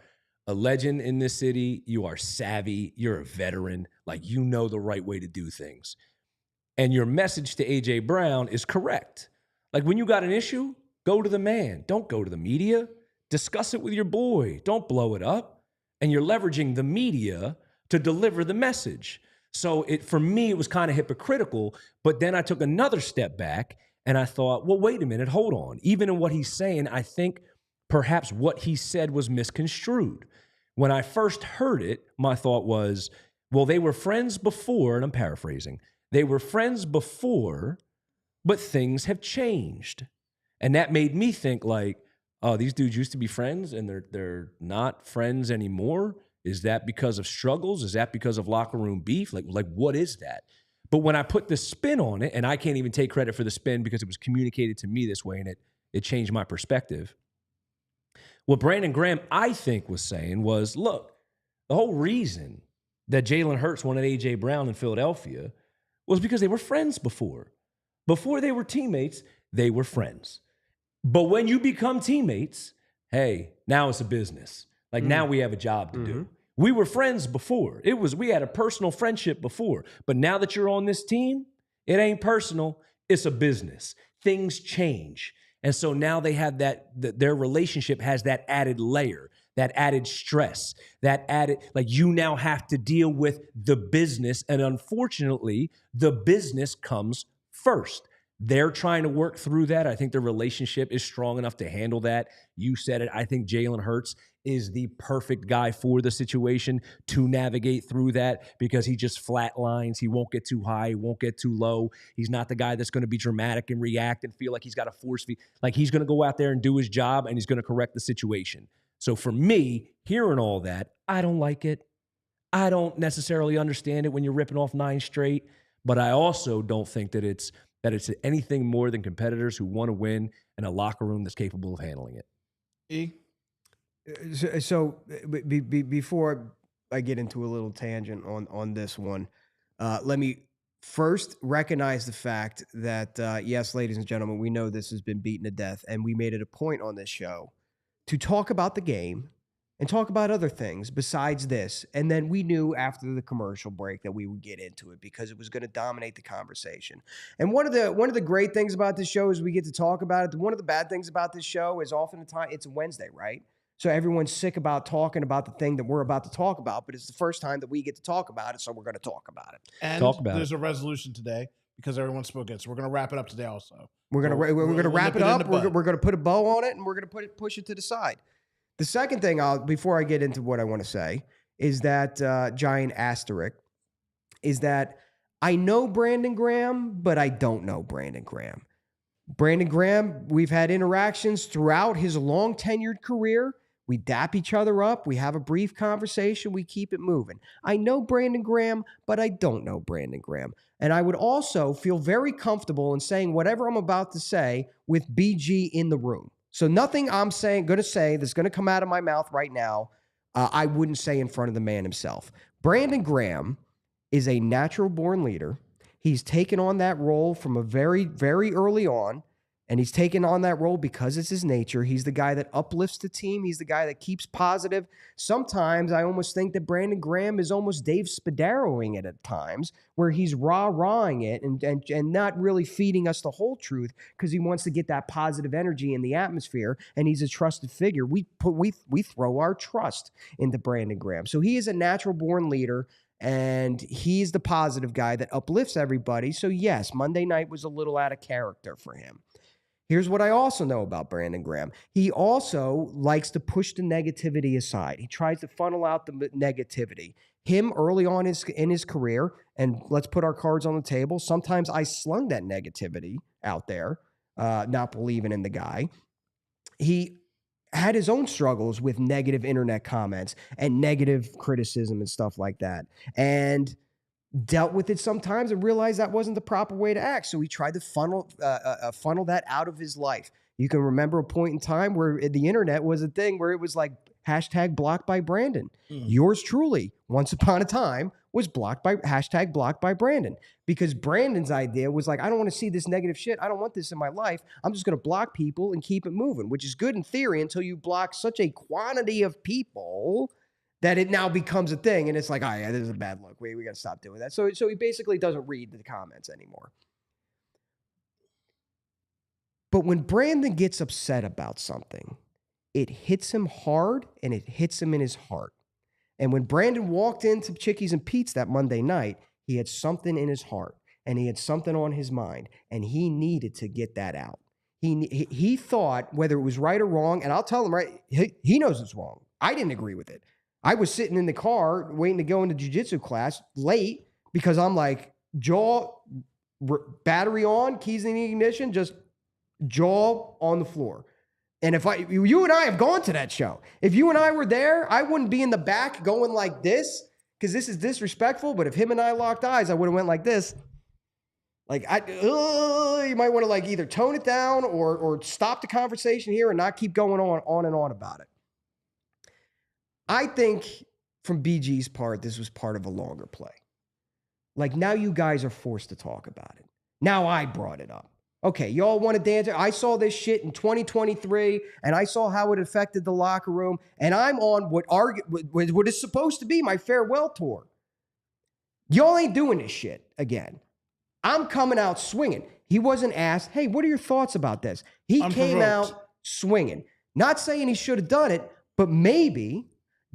a legend in this city. You are savvy. You're a veteran. Like, you know the right way to do things. And your message to A.J. Brown is correct. Like, when you got an issue, go to the man. Don't go to the media. Discuss it with your boy. Don't blow it up. And you're leveraging the media to deliver the message. So for me, it was kind of hypocritical. But then I took another step back and I thought, well, wait a minute, hold on. Even in what he's saying, I think perhaps what he said was misconstrued. When I first heard it, my thought was, well, they were friends before, and I'm paraphrasing. They were friends before, but things have changed. And that made me think like, oh, these dudes used to be friends and they're not friends anymore. Is that because of struggles? Is that because of locker room beef? Like what is that? But when I put the spin on it, and I can't even take credit for the spin because it was communicated to me this way and it changed my perspective. What Brandon Graham, I think, was saying was, look, the whole reason that Jalen Hurts wanted A.J. Brown in Philadelphia was because they were friends before. Before they were teammates, they were friends. But when you become teammates, hey, now it's a business. Like, now we have a job to do. We were friends before. We had a personal friendship before. But now that you're on this team, it ain't personal. It's a business. Things change. And so now they have their relationship has that added layer, that added stress, that added, like, you now have to deal with the business. And unfortunately, the business comes first. They're trying to work through that. I think their relationship is strong enough to handle that. You said it. I think Jalen Hurts is the perfect guy for the situation to navigate through that because he just flatlines. He won't get too high. He won't get too low. He's not the guy that's going to be dramatic and react and feel like he's got a force feed. Like, he's going to go out there and do his job, and he's going to correct the situation. So for me, hearing all that, I don't like it. I don't necessarily understand it when you're ripping off 9 straight, but I also don't think that it's anything more than competitors who want to win in a locker room that's capable of handling it. So before I get into a little tangent on this one, let me First, recognize the fact that, yes, ladies and gentlemen, we know this has been beaten to death, and we made it a point on this show to talk about the game and talk about other things besides this. And then we knew after the commercial break that we would get into it because it was going to dominate the conversation. And one of the great things about this show is we get to talk about it. One of the bad things about this show is often the time it's a Wednesday, right? So everyone's sick about talking about the thing that we're about to talk about, but it's the first time that we get to talk about it, so we're going to talk about it. And Talk about there's a resolution today because everyone spoke it. So we're going to wrap it up today also. We're going to wrap it up. We're going to put a bow on it, and we're going to push it to the side. The second thing, before I get into what I want to say, is that giant asterisk, is that I know Brandon Graham, but I don't know Brandon Graham. Brandon Graham, we've had interactions throughout his long tenured career. We dap each other up. We have a brief conversation. We keep it moving. I know Brandon Graham, but I don't know Brandon Graham. And I would also feel very comfortable in saying whatever I'm about to say with BG in the room. So nothing I'm going to say that's going to come out of my mouth right now, I wouldn't say in front of the man himself. Brandon Graham is a natural-born leader. He's taken on that role from a very, very early on. And he's taken on that role because it's his nature. He's the guy that uplifts the team. He's the guy that keeps positive. Sometimes I almost think that Brandon Graham is almost Dave Spaderoing it at times, where he's rah-rahing it and not really feeding us the whole truth because he wants to get that positive energy in the atmosphere, and he's a trusted figure. We throw our trust into Brandon Graham. So he is a natural-born leader, and he's the positive guy that uplifts everybody. So yes, Monday night was a little out of character for him. Here's what I also know about Brandon Graham. He also likes to push the negativity aside. He tries to funnel out the negativity. Him early on in his career, and let's put our cards on the table, sometimes I slung that negativity out there, not believing in the guy. He had his own struggles with negative internet comments and negative criticism and stuff like that. And dealt with it sometimes and realized that wasn't the proper way to act. So he tried to funnel that out of his life. You can remember a point in time where the internet was a thing where it was like hashtag blocked by Brandon. Yours truly, once upon a time, was blocked by hashtag blocked by Brandon, because Brandon's idea was like, I don't want to see this negative shit. I don't want this in my life. I'm just going to block people and keep it moving, which is good in theory until you block such a quantity of people that it now becomes a thing. And it's like, oh yeah, this is a bad look. We got to stop doing that. So he basically doesn't read the comments anymore. But when Brandon gets upset about something, it hits him hard and it hits him in his heart. And when Brandon walked into Chickies and Pete's that Monday night, he had something in his heart and he had something on his mind, and he needed to get that out. He thought, whether it was right or wrong, and I'll tell him, right, he knows it's wrong. I didn't agree with it. I was sitting in the car waiting to go into jiu-jitsu class late because I'm like, jaw, battery on, keys in the ignition, just jaw on the floor. And if you and I have gone to that show, if you and I were there, I wouldn't be in the back going like this because this is disrespectful. But if him and I locked eyes, I would have went like this. Like, you might want to like either tone it down or stop the conversation here and not keep going on and on about it. I think from BG's part, this was part of a longer play. Like, now you guys are forced to talk about it. Now I brought it up. Okay, y'all want to dance? I saw this shit in 2023, and I saw how it affected the locker room, and I'm on what is supposed to be my farewell tour. Y'all ain't doing this shit again. I'm coming out swinging. He wasn't asked, hey, what are your thoughts about this? He came out swinging. Not saying he should have done it, but maybe,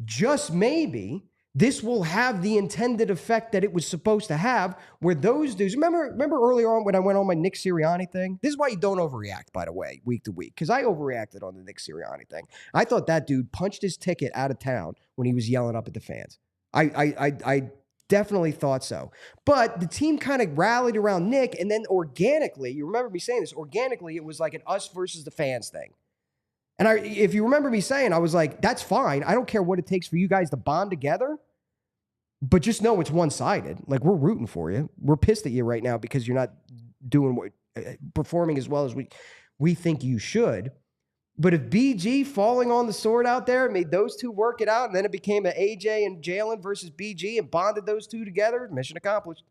just maybe, this will have the intended effect that it was supposed to have, where those dudes, remember earlier on when I went on my Nick Sirianni thing? This is why you don't overreact, by the way, week to week, because I overreacted on the Nick Sirianni thing. I thought that dude punched his ticket out of town when he was yelling up at the fans. I definitely thought so. But the team kind of rallied around Nick, and then organically, you remember me saying this, organically, it was like an us versus the fans thing. And if you remember me saying, I was like, that's fine. I don't care what it takes for you guys to bond together, but just know it's one-sided. Like, we're rooting for you. We're pissed at you right now because you're not performing as well as we think you should. But if BG falling on the sword out there made those two work it out, and then it became an AJ and Jalen versus BG and bonded those two together, mission accomplished.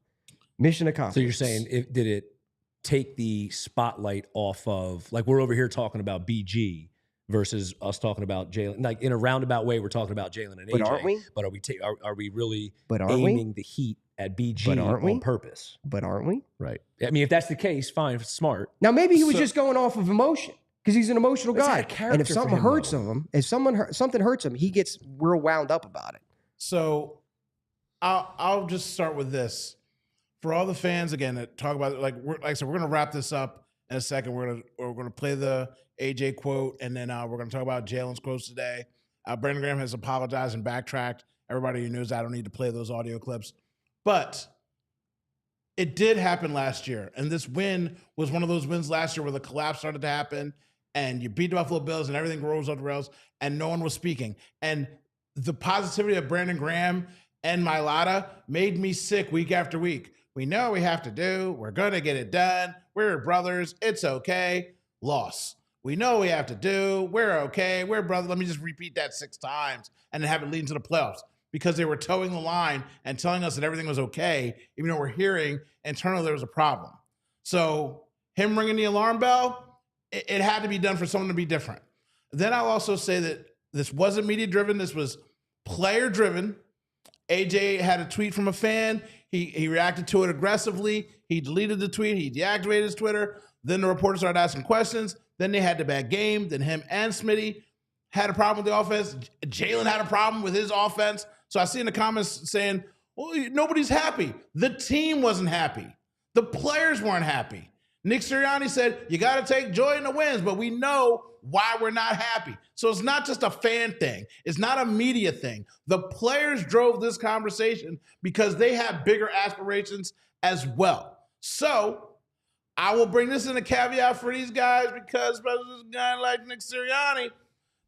Mission accomplished. So you're saying, did it take the spotlight off of, like, we're over here talking about BG versus us talking about Jalen? Like, in a roundabout way, we're talking about Jalen and AJ. But aren't we? But are we really But aren't aiming the heat at BG on purpose? But aren't we? Right. I mean, if that's the case, fine, if it's smart. Now, maybe he was just going off of emotion because he's an emotional guy. And if something hurts him, if something hurts him, he gets real wound up about it. So I'll just start with this. For all the fans, again, that talk about it, like I said, we're going to wrap this up in a second. We're going to play the AJ quote, and then we're going to talk about Jalen's quotes today. Brandon Graham has apologized and backtracked. Everybody who knows I don't need to play those audio clips. But it did happen last year, and this win was one of those wins last year where the collapse started to happen, and you beat the Buffalo Bills, and everything rolls off the rails, and no one was speaking. And the positivity of Brandon Graham and Mailata made me sick week after week. We know what we have to do. We're going to get it done. We're brothers. It's okay. Loss. We know what we have to do. We're okay. We're brothers. Let me just repeat that 6 times and then have it lead into the playoffs, because they were towing the line and telling us that everything was okay, even though we're hearing internally there was a problem. So him ringing the alarm bell, it had to be done for someone to be different. Then I'll also say that this wasn't media-driven. This was player-driven. AJ had a tweet from a fan. He reacted to it aggressively. He deleted the tweet. He deactivated his Twitter. Then the reporters started asking questions. Then they had the bad game. Then him and Smitty had a problem with the offense. Jalen had a problem with his offense. So I see in the comments saying, well, nobody's happy. The team wasn't happy. The players weren't happy. Nick Sirianni said, you got to take joy in the wins, but we know why we're not happy. So it's not just a fan thing. It's not a media thing. The players drove this conversation because they have bigger aspirations as well. So I will bring this in a caveat for these guys, because especially this guy like Nick Sirianni,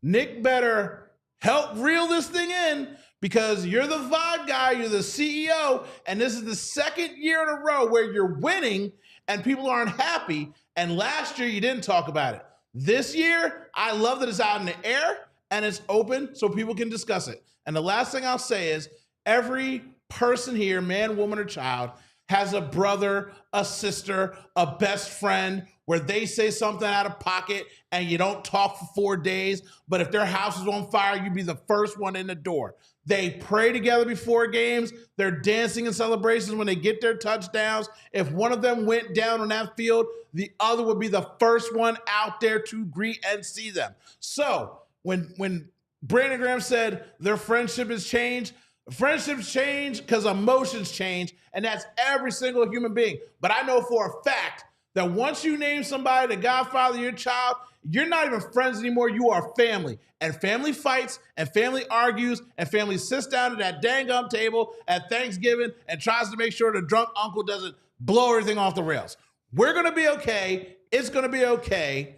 Nick better help reel this thing in, because you're the vibe guy, you're the CEO, and this is the second year in a row where you're winning and people aren't happy. And last year you didn't talk about it. This year, I love that it's out in the air and it's open so people can discuss it. And the last thing I'll say is, every person here, man, woman, or child, has a brother, a sister, a best friend where they say something out of pocket and you don't talk for 4 days, but if their house is on fire, you'd be the first one in the door. They pray together before games. They're dancing in celebrations when they get their touchdowns. If one of them went down on that field, the other would be the first one out there to greet and see them. So when Brandon Graham said their friendship has changed, friendships change because emotions change, and that's every single human being. But I know for a fact that once you name somebody the godfather of your child, you're not even friends anymore. You are family. And family fights, and family argues, and family sits down at that dang gum table at Thanksgiving and tries to make sure the drunk uncle doesn't blow everything off the rails. We're going to be okay. It's going to be okay.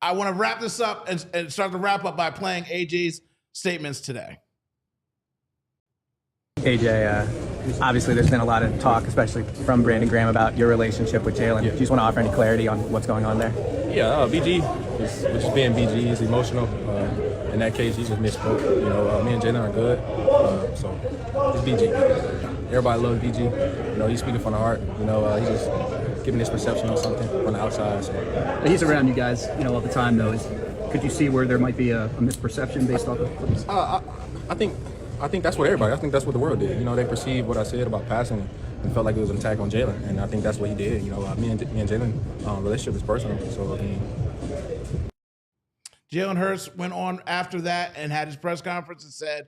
I want to wrap this up and start to wrap up by playing AJ's statements today. AJ, obviously there's been a lot of talk, especially from Brandon Graham, about your relationship with Jalen. Do you just want to offer any clarity on what's going on there? Yeah, BG is just being BG. He's emotional. In that case, he just misspoke. Me and Jalen are good, so it's BG. Everybody loves BG. He's speaking from the heart. He's just giving his perception of something from the outside. So. He's around you guys, all the time, though. Could you see where there might be a misperception based off of? I think that's what everybody. I think that's what the world did. They perceived what I said about passing and felt like it was an attack on Jalen, and I think that's what he did. Me and Jalen relationship is personal. So Jalen Hurts went on after that and had his press conference and said,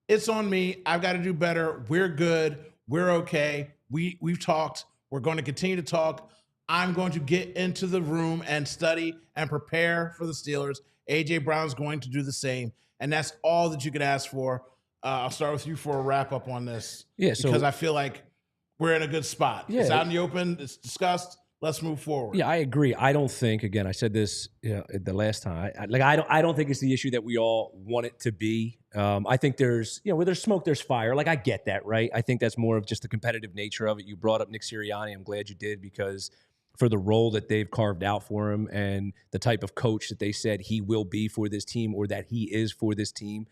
"It's on me. I've got to do better. We're good. We're okay. We've talked. We're going to continue to talk. I'm going to get into the room and study and prepare for the Steelers. A.J. Brown's going to do the same, and that's all that you can ask for." I'll start with you for a wrap up on this. Yeah, because I feel like we're in a good spot. Yeah, it's out in the open. It's discussed. Let's move forward. Yeah, I agree. I don't think, again, I said this the last time. I don't think it's the issue that we all want it to be. I think there's, where there's smoke, there's fire. I get that, right? I think that's more of just the competitive nature of it. You brought up Nick Sirianni. I'm glad you did, because for the role that they've carved out for him and the type of coach that they said he will be for this team, or that he is for this team.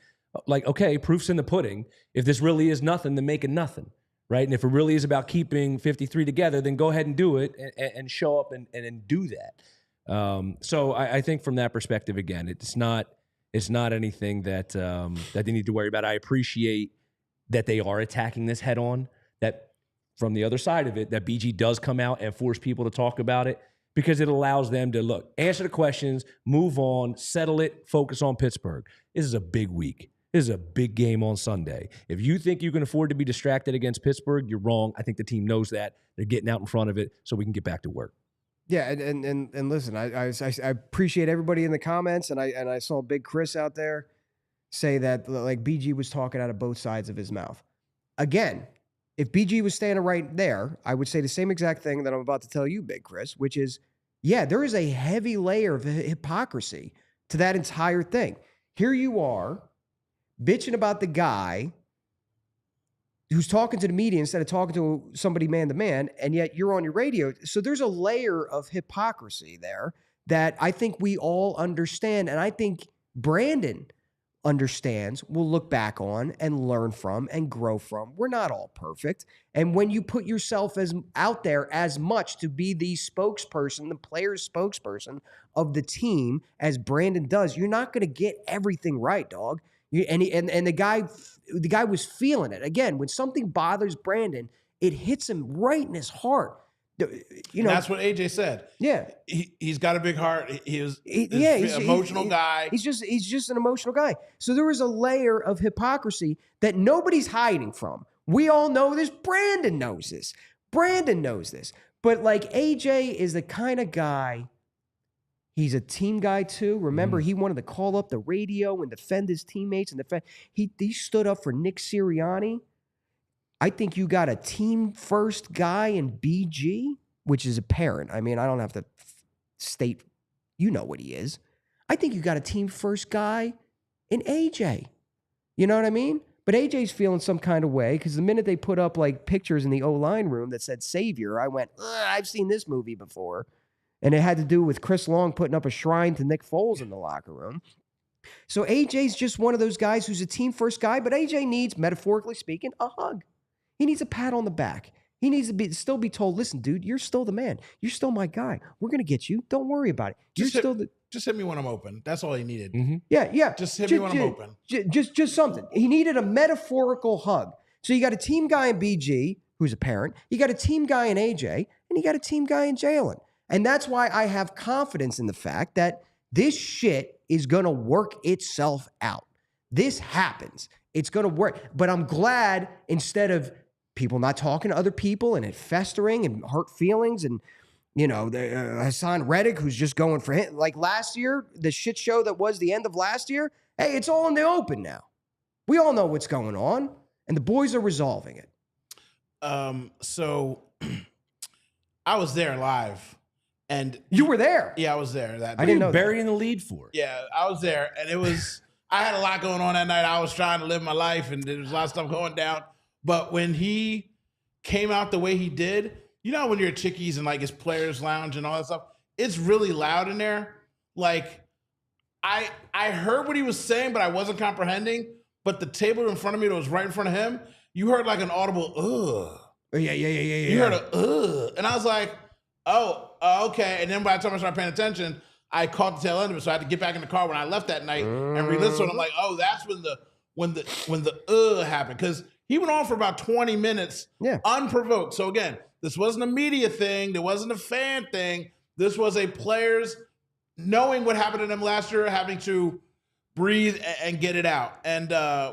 Okay, proof's in the pudding. If this really is nothing, then make it nothing, right? And if it really is about keeping 53 together, then go ahead and do it and show up and do that. So I think from that perspective, again, it's not anything that that they need to worry about. I appreciate that they are attacking this head on, that from the other side of it, that BG does come out and force people to talk about it, because it allows them to, look, answer the questions, move on, settle it, focus on Pittsburgh. This is a big week. This is a big game on Sunday. If you think you can afford to be distracted against Pittsburgh, you're wrong. I think the team knows that. They're getting out in front of it so we can get back to work. Yeah, and listen, I appreciate everybody in the comments, and I saw Big Chris out there say that, like, BG was talking out of both sides of his mouth. Again, if BG was standing right there, I would say the same exact thing that I'm about to tell you, Big Chris, which is, yeah, there is a heavy layer of hypocrisy to that entire thing. Here you are bitching about the guy who's talking to the media instead of talking to somebody man to man, and yet you're on your radio. So there's a layer of hypocrisy there that I think we all understand, and I think Brandon understands, will look back on and learn from and grow from. We're not all perfect. And when you put yourself as out there as much to be the spokesperson, the player's spokesperson of the team, as Brandon does, you're not going to get everything right, dog. And the guy was feeling it. Again, when something bothers Brandon, it hits him right in his heart. You know, that's what AJ said. Yeah, he's got a big heart. He's an emotional guy. He's just an emotional guy. So there was a layer of hypocrisy that nobody's hiding from. We all know this. Brandon knows this. Brandon knows this. But like, AJ is the kind of guy. He's a team guy too. Remember, he wanted to call up the radio and defend his teammates and defend. He stood up for Nick Sirianni. I think you got a team first guy in BG, which is apparent. I mean, I don't have to state, you know what he is. I think you got a team first guy in AJ. You know what I mean? But AJ's feeling some kind of way, because the minute they put up like pictures in the O-line room that said Savior, I went, I've seen this movie before. And it had to do with Chris Long putting up a shrine to Nick Foles in the locker room. So AJ's just one of those guys who's a team first guy, but AJ needs, metaphorically speaking, a hug. He needs a pat on the back. He needs to still be told, listen, dude, you're still the man. You're still my guy. We're going to get you. Don't worry about it. Just hit me when I'm open. That's all he needed. Mm-hmm. Yeah. Just hit me when I'm open. Just something. He needed a metaphorical hug. So you got a team guy in BG, who's a parent. You got a team guy in AJ, and you got a team guy in Jalen. And that's why I have confidence in the fact that this shit is going to work itself out. This happens. It's going to work. But I'm glad, instead of people not talking to other people and it festering and hurt feelings, and, you know, Hassan Reddick, who's just going for him. Like last year, the shit show that was the end of last year, hey, it's all in the open now. We all know what's going on, and the boys are resolving it. So I was there live. And you were there? Yeah, I was there. I didn't know. Burying the lead for it. Yeah, I was there, and it was. I had a lot going on that night. I was trying to live my life, and there was a lot of stuff going down. But when he came out the way he did, you know, when you're at Chickies and like his players' lounge and all that stuff, it's really loud in there. Like, I heard what he was saying, but I wasn't comprehending. But the table in front of me that was right in front of him, you heard like an audible ugh. Yeah. You heard a ugh, and I was like, oh. Okay, and then by the time I started paying attention, I caught the tail end of it, so I had to get back in the car when I left that night and re-listen. I'm like, oh, that's when the happened, because he went on for about 20 minutes, unprovoked. So again, this wasn't a media thing, there wasn't a fan thing. This was a players knowing what happened to them last year, having to breathe and get it out. And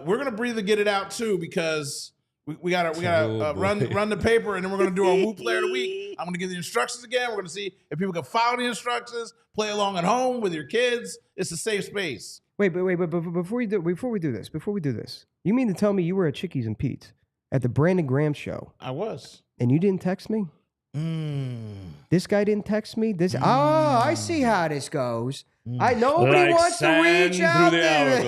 we're gonna breathe and get it out too, because we gotta run the paper, and then we're gonna do our Woo Player of the Week. I'm gonna give the instructions again. We're gonna see if people can follow the instructions, play along at home with your kids. It's a safe space. Wait, but before we do this, you mean to tell me you were at Chickies and Pete's at the Brandon Graham show? I was, and you didn't text me. This guy didn't text me. Oh, I see how this goes. Nobody wants to reach out there.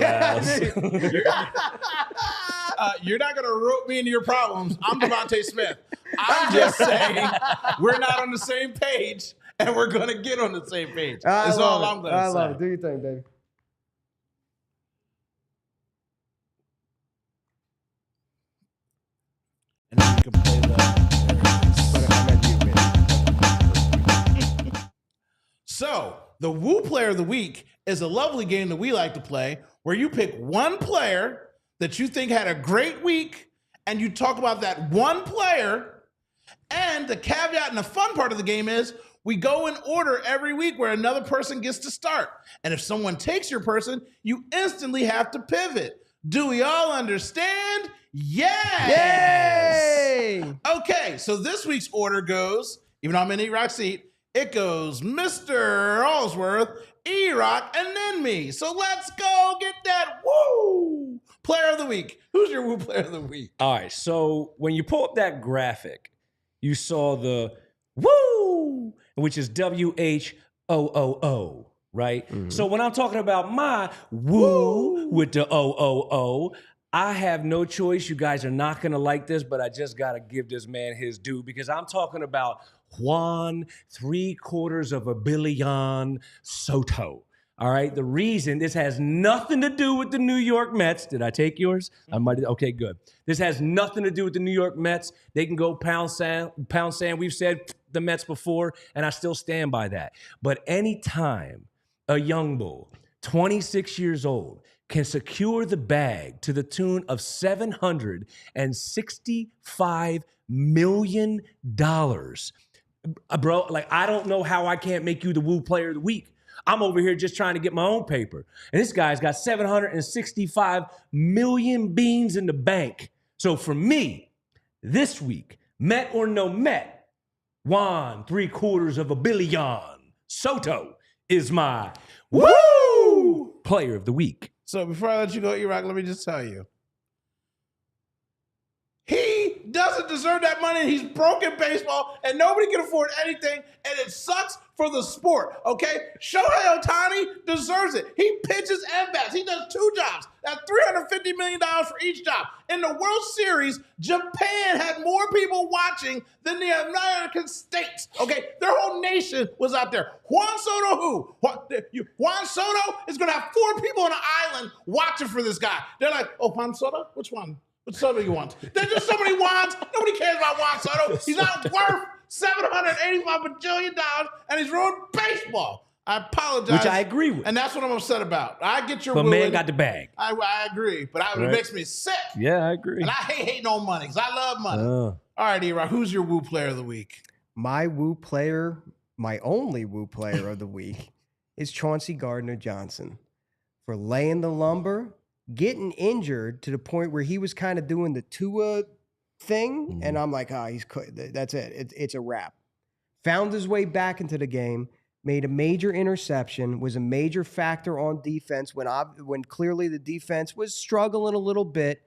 You're not going to rope me into your problems. I'm Devontae Smith. I'm just saying we're not on the same page, and we're going to get on the same page. That's all I'm going to say. I love it. Do your thing, baby. And then can play that. But I meant you, man. So, the Woo Player of the Week is a lovely game that we like to play where you pick one player that you think had a great week and you talk about that one player. And the caveat and the fun part of the game is we go in order every week where another person gets to start. And if someone takes your person, you instantly have to pivot. Do we all understand? Yes! Yay! Okay, so this week's order goes, even though I'm in E-Rock's seat, it goes Mr. Allsworth, E-Rock, and then me. So let's go get that Woo Player of the Week. Who's your Woo Player of the Week? All right, so when you pull up that graphic, you saw the Woo, which is WHOOO, right? Mm-hmm. So when I'm talking about my Woo with the OOO, I have no choice. You guys are not going to like this, but I just got to give this man his due because I'm talking about Juan $750 million Soto. All right. The reason this has nothing to do with the New York Mets. Did I take yours? I might. Okay, good. This has nothing to do with the New York Mets. They can go pound sand. We've said the Mets before, and I still stand by that. But anytime a young bull, 26 years old, can secure the bag to the tune of $765 million, bro, like, I don't know how I can't make you the Woo Player of the Week. I'm over here just trying to get my own paper. And this guy's got 765 million beans in the bank. So for me, this week, Met or no Met, Juan $750 million Soto is my Woo Player of the Week. So before I let you go, E-Rock, let me just tell you. He doesn't deserve that money. He's broken baseball, and nobody can afford anything, and it sucks for the sport, okay? Shohei Ohtani deserves it. He pitches and bats. He does two jobs. That's $350 million for each job. In the World Series, Japan had more people watching than the United States, okay? Their whole nation was out there. Juan Soto who? Juan Soto is going to have 4 people on an island watching for this guy. They're like, oh, Juan Soto? Which one? Which Soto you want? There's just so many Juans. Nobody cares about Juan Soto. He's not worth $785 bajillion, and he's ruined baseball. I apologize. Which I agree with. And that's what I'm upset about. I get your But wooing. man got the bag. I agree, but it makes me sick. Yeah, I agree. And I hate no money because I love money. All right, E-Rock, who's your Woo Player of the Week? My Woo Player, my only Woo Player of the Week is Chauncey Gardner-Johnson for laying the lumber, getting injured to the point where he was kind of doing the Tua thing. And I'm like, that's it. It's a wrap. Found his way back into the game, made a major interception, was a major factor on defense when clearly the defense was struggling a little bit.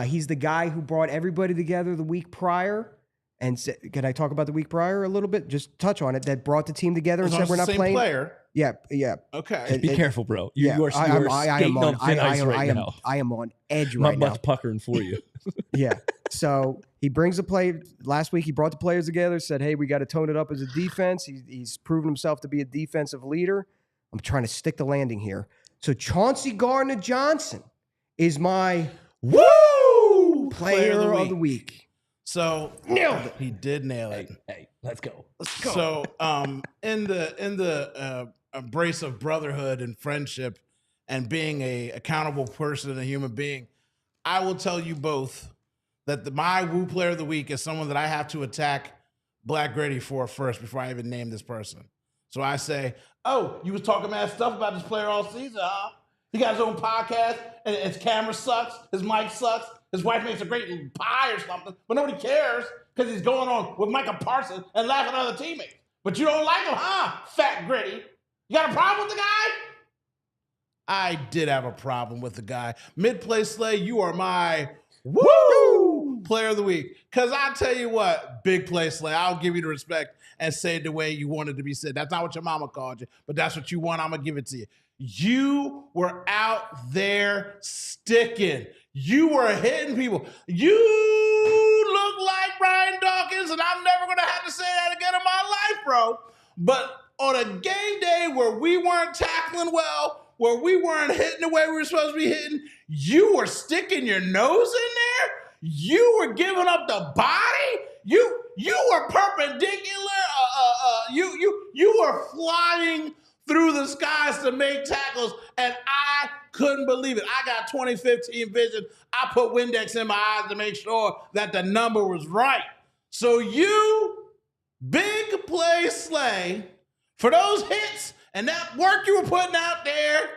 He's the guy who brought everybody together the week prior. And can I talk about the week prior a little bit? Just touch on it. That brought the team together and said we're not playing. Player. Yeah. Okay. Be careful, bro. You are skating on thin ice right now. I am on edge My right now. butt's puckering for you. Yeah. So he brings the play. Last week, he brought the players together, said, hey, we got to tone it up as a defense. He's proven himself to be a defensive leader. I'm trying to stick the landing here. So Chauncey Gardner-Johnson is my Woo Player of the Week. So nailed it. He did nail it. Hey, let's go. So in the embrace of brotherhood and friendship and being a accountable person and a human being, I will tell you both that my Woo Player of the Week is someone that I have to attack Black Gritty for first before I even name this person. So I say, oh, you was talking mad stuff about this player all season, huh? He got his own podcast, and his camera sucks, his mic sucks, his wife makes a great pie or something, but nobody cares because he's going on with Micah Parsons and laughing at other teammates. But you don't like him, huh, Fat Gritty? You got a problem with the guy? I did have a problem with the guy. Mid-Play Slay, you are my Woo Player of the Week. Because I tell you what, Big Play Slay, I'll give you the respect and say it the way you wanted to be said. That's not what your mama called you, but that's what you want. I'm going to give it to you. You were out there sticking. You were hitting people. You look like Brian Dawkins, and I'm never going to have to say that again in my life, bro. But on a game day where we weren't tackling well, where we weren't hitting the way we were supposed to be hitting, you were sticking your nose in there. You were giving up the body. You were perpendicular. You were flying through the skies to make tackles, and I couldn't believe it. I got 2015 vision. I put Windex in my eyes to make sure that the number was right. So you, big play Slay, for those hits and that work you were putting out there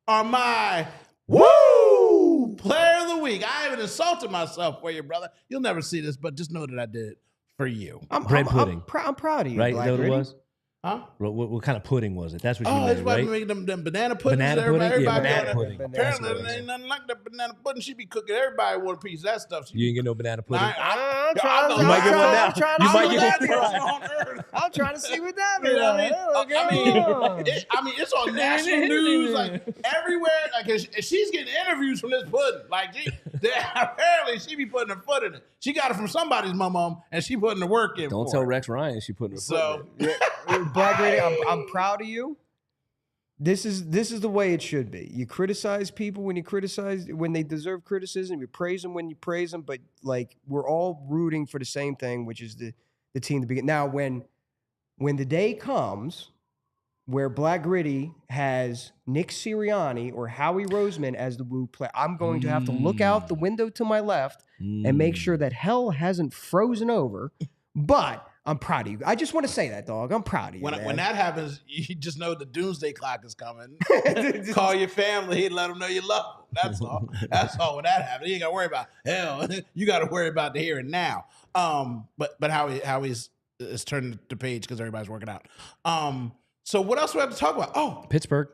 are my woo player of the week. I haven't insulted myself for you, brother. You'll never see this, but just know that I did it for you. Bread pudding. I'm proud of you, Right? Black Is that what it Gritty. was? Huh? What kind of pudding was it? That's what you Oh, made, it's why right? we making them banana puddings. Banana pudding? Yeah, Everybody banana doing pudding. that. Apparently, there ain't nothing like that banana pudding. She be cooking. Everybody want a piece of that stuff. You didn't get no banana pudding. I'm You might get one now. You might get one. I'm trying to see what that You know what I mean? means. I mean, it's on national news, like everywhere. Like she's getting interviews from this pudding. Like apparently she be putting her foot in it. She got it from somebody's mom, and she putting the work in. Don't for tell it. Rex Ryan she putting her foot in it. Black Gritty, I'm proud of you. This is the way it should be. You criticize people when they deserve criticism. You praise them when you praise them. But like we're all rooting for the same thing, which is the team to be. Now, when the day comes where Black Gritty has Nick Sirianni or Howie Roseman as the Woo player, I'm going to have to look out the window to my left and make sure that hell hasn't frozen over. But I'm proud of you. I just want to say that, dog. I'm proud of you. When that happens, you just know the doomsday clock is coming. Call your family and let them know you love them. That's all. That's all. When that happens, you ain't got to worry about hell. You got to worry about the here and now. But Howie's is turning the page because everybody's working out. So what else do we have to talk about? Oh, Pittsburgh.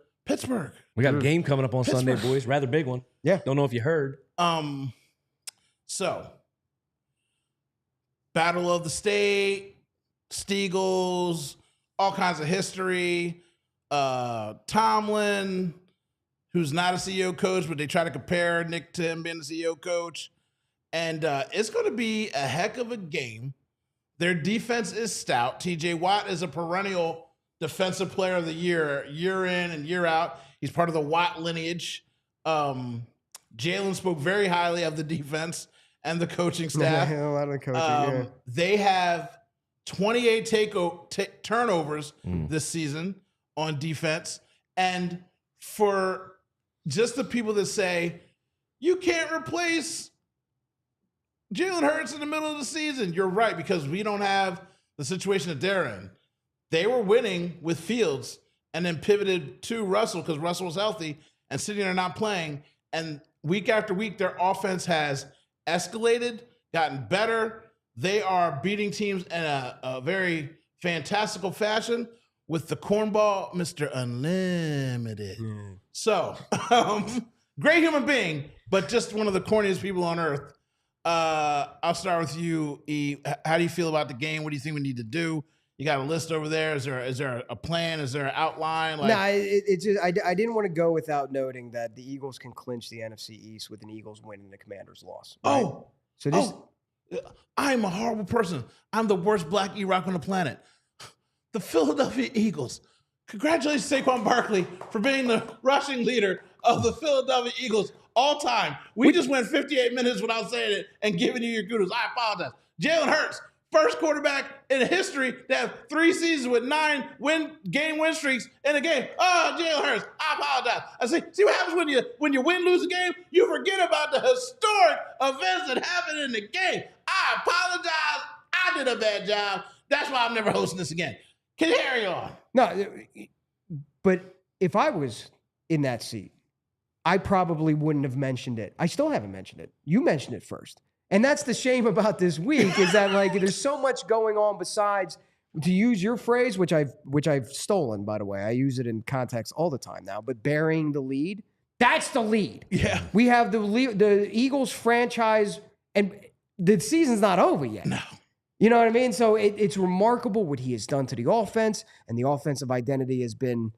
We got a game coming up on Sunday, boys. Rather big one. Yeah. Don't know if you heard. So Battle of the State, Steagles, all kinds of history. Tomlin, who's not a CEO coach, but they try to compare Nick to him being the CEO coach. And it's going to be a heck of a game. Their defense is stout. TJ Watt is a perennial defensive player of the year in and year out. He's part of the Watt lineage. Jalen spoke very highly of the defense and the coaching staff. A lot of the coaching, They have 28 turnovers this season on defense. And for just the people that say, you can't replace Jalen Hurts in the middle of the season, you're right, because we don't have the situation that they're in. They were winning with Fields and then pivoted to Russell because Russell was healthy and sitting there not playing. And week after week, their offense has escalated, gotten better. They are beating teams in a very fantastical fashion with the cornball, Mr. Unlimited. So, great human being, but just one of the corniest people on earth. I'll start with you, E. How do you feel about the game? What do you think we need to do? You got a list over there. Is there a plan? Is there an outline? No, it's just, I didn't want to go without noting that the Eagles can clinch the NFC East with an Eagles win and the Commanders loss. Right? So this. I'm a horrible person. I'm the worst black E-Rock on the planet. The Philadelphia Eagles. Congratulations, Saquon Barkley, for being the rushing leader of the Philadelphia Eagles all time. We just went 58 minutes without saying it and giving you your kudos. I apologize. Jalen Hurts, first quarterback in history to have 3 seasons with 9 game win streaks in a game. Oh, Jalen Hurts, I apologize. I see what happens when you win, lose a game? You forget about the historic events that happened in the game. I apologize. I did a bad job. That's why I'm never hosting this again. Carry on. No, but if I was in that seat, I probably wouldn't have mentioned it. I still haven't mentioned it. You mentioned it first. And that's the shame about this week is that like there's so much going on besides, to use your phrase, which I've stolen, by the way. I use it in context all the time now, but burying the lead, that's the lead. Yeah. We have the Eagles franchise, and the season's not over yet. No. You know what I mean? So it's remarkable what he has done to the offense, and the offensive identity has been,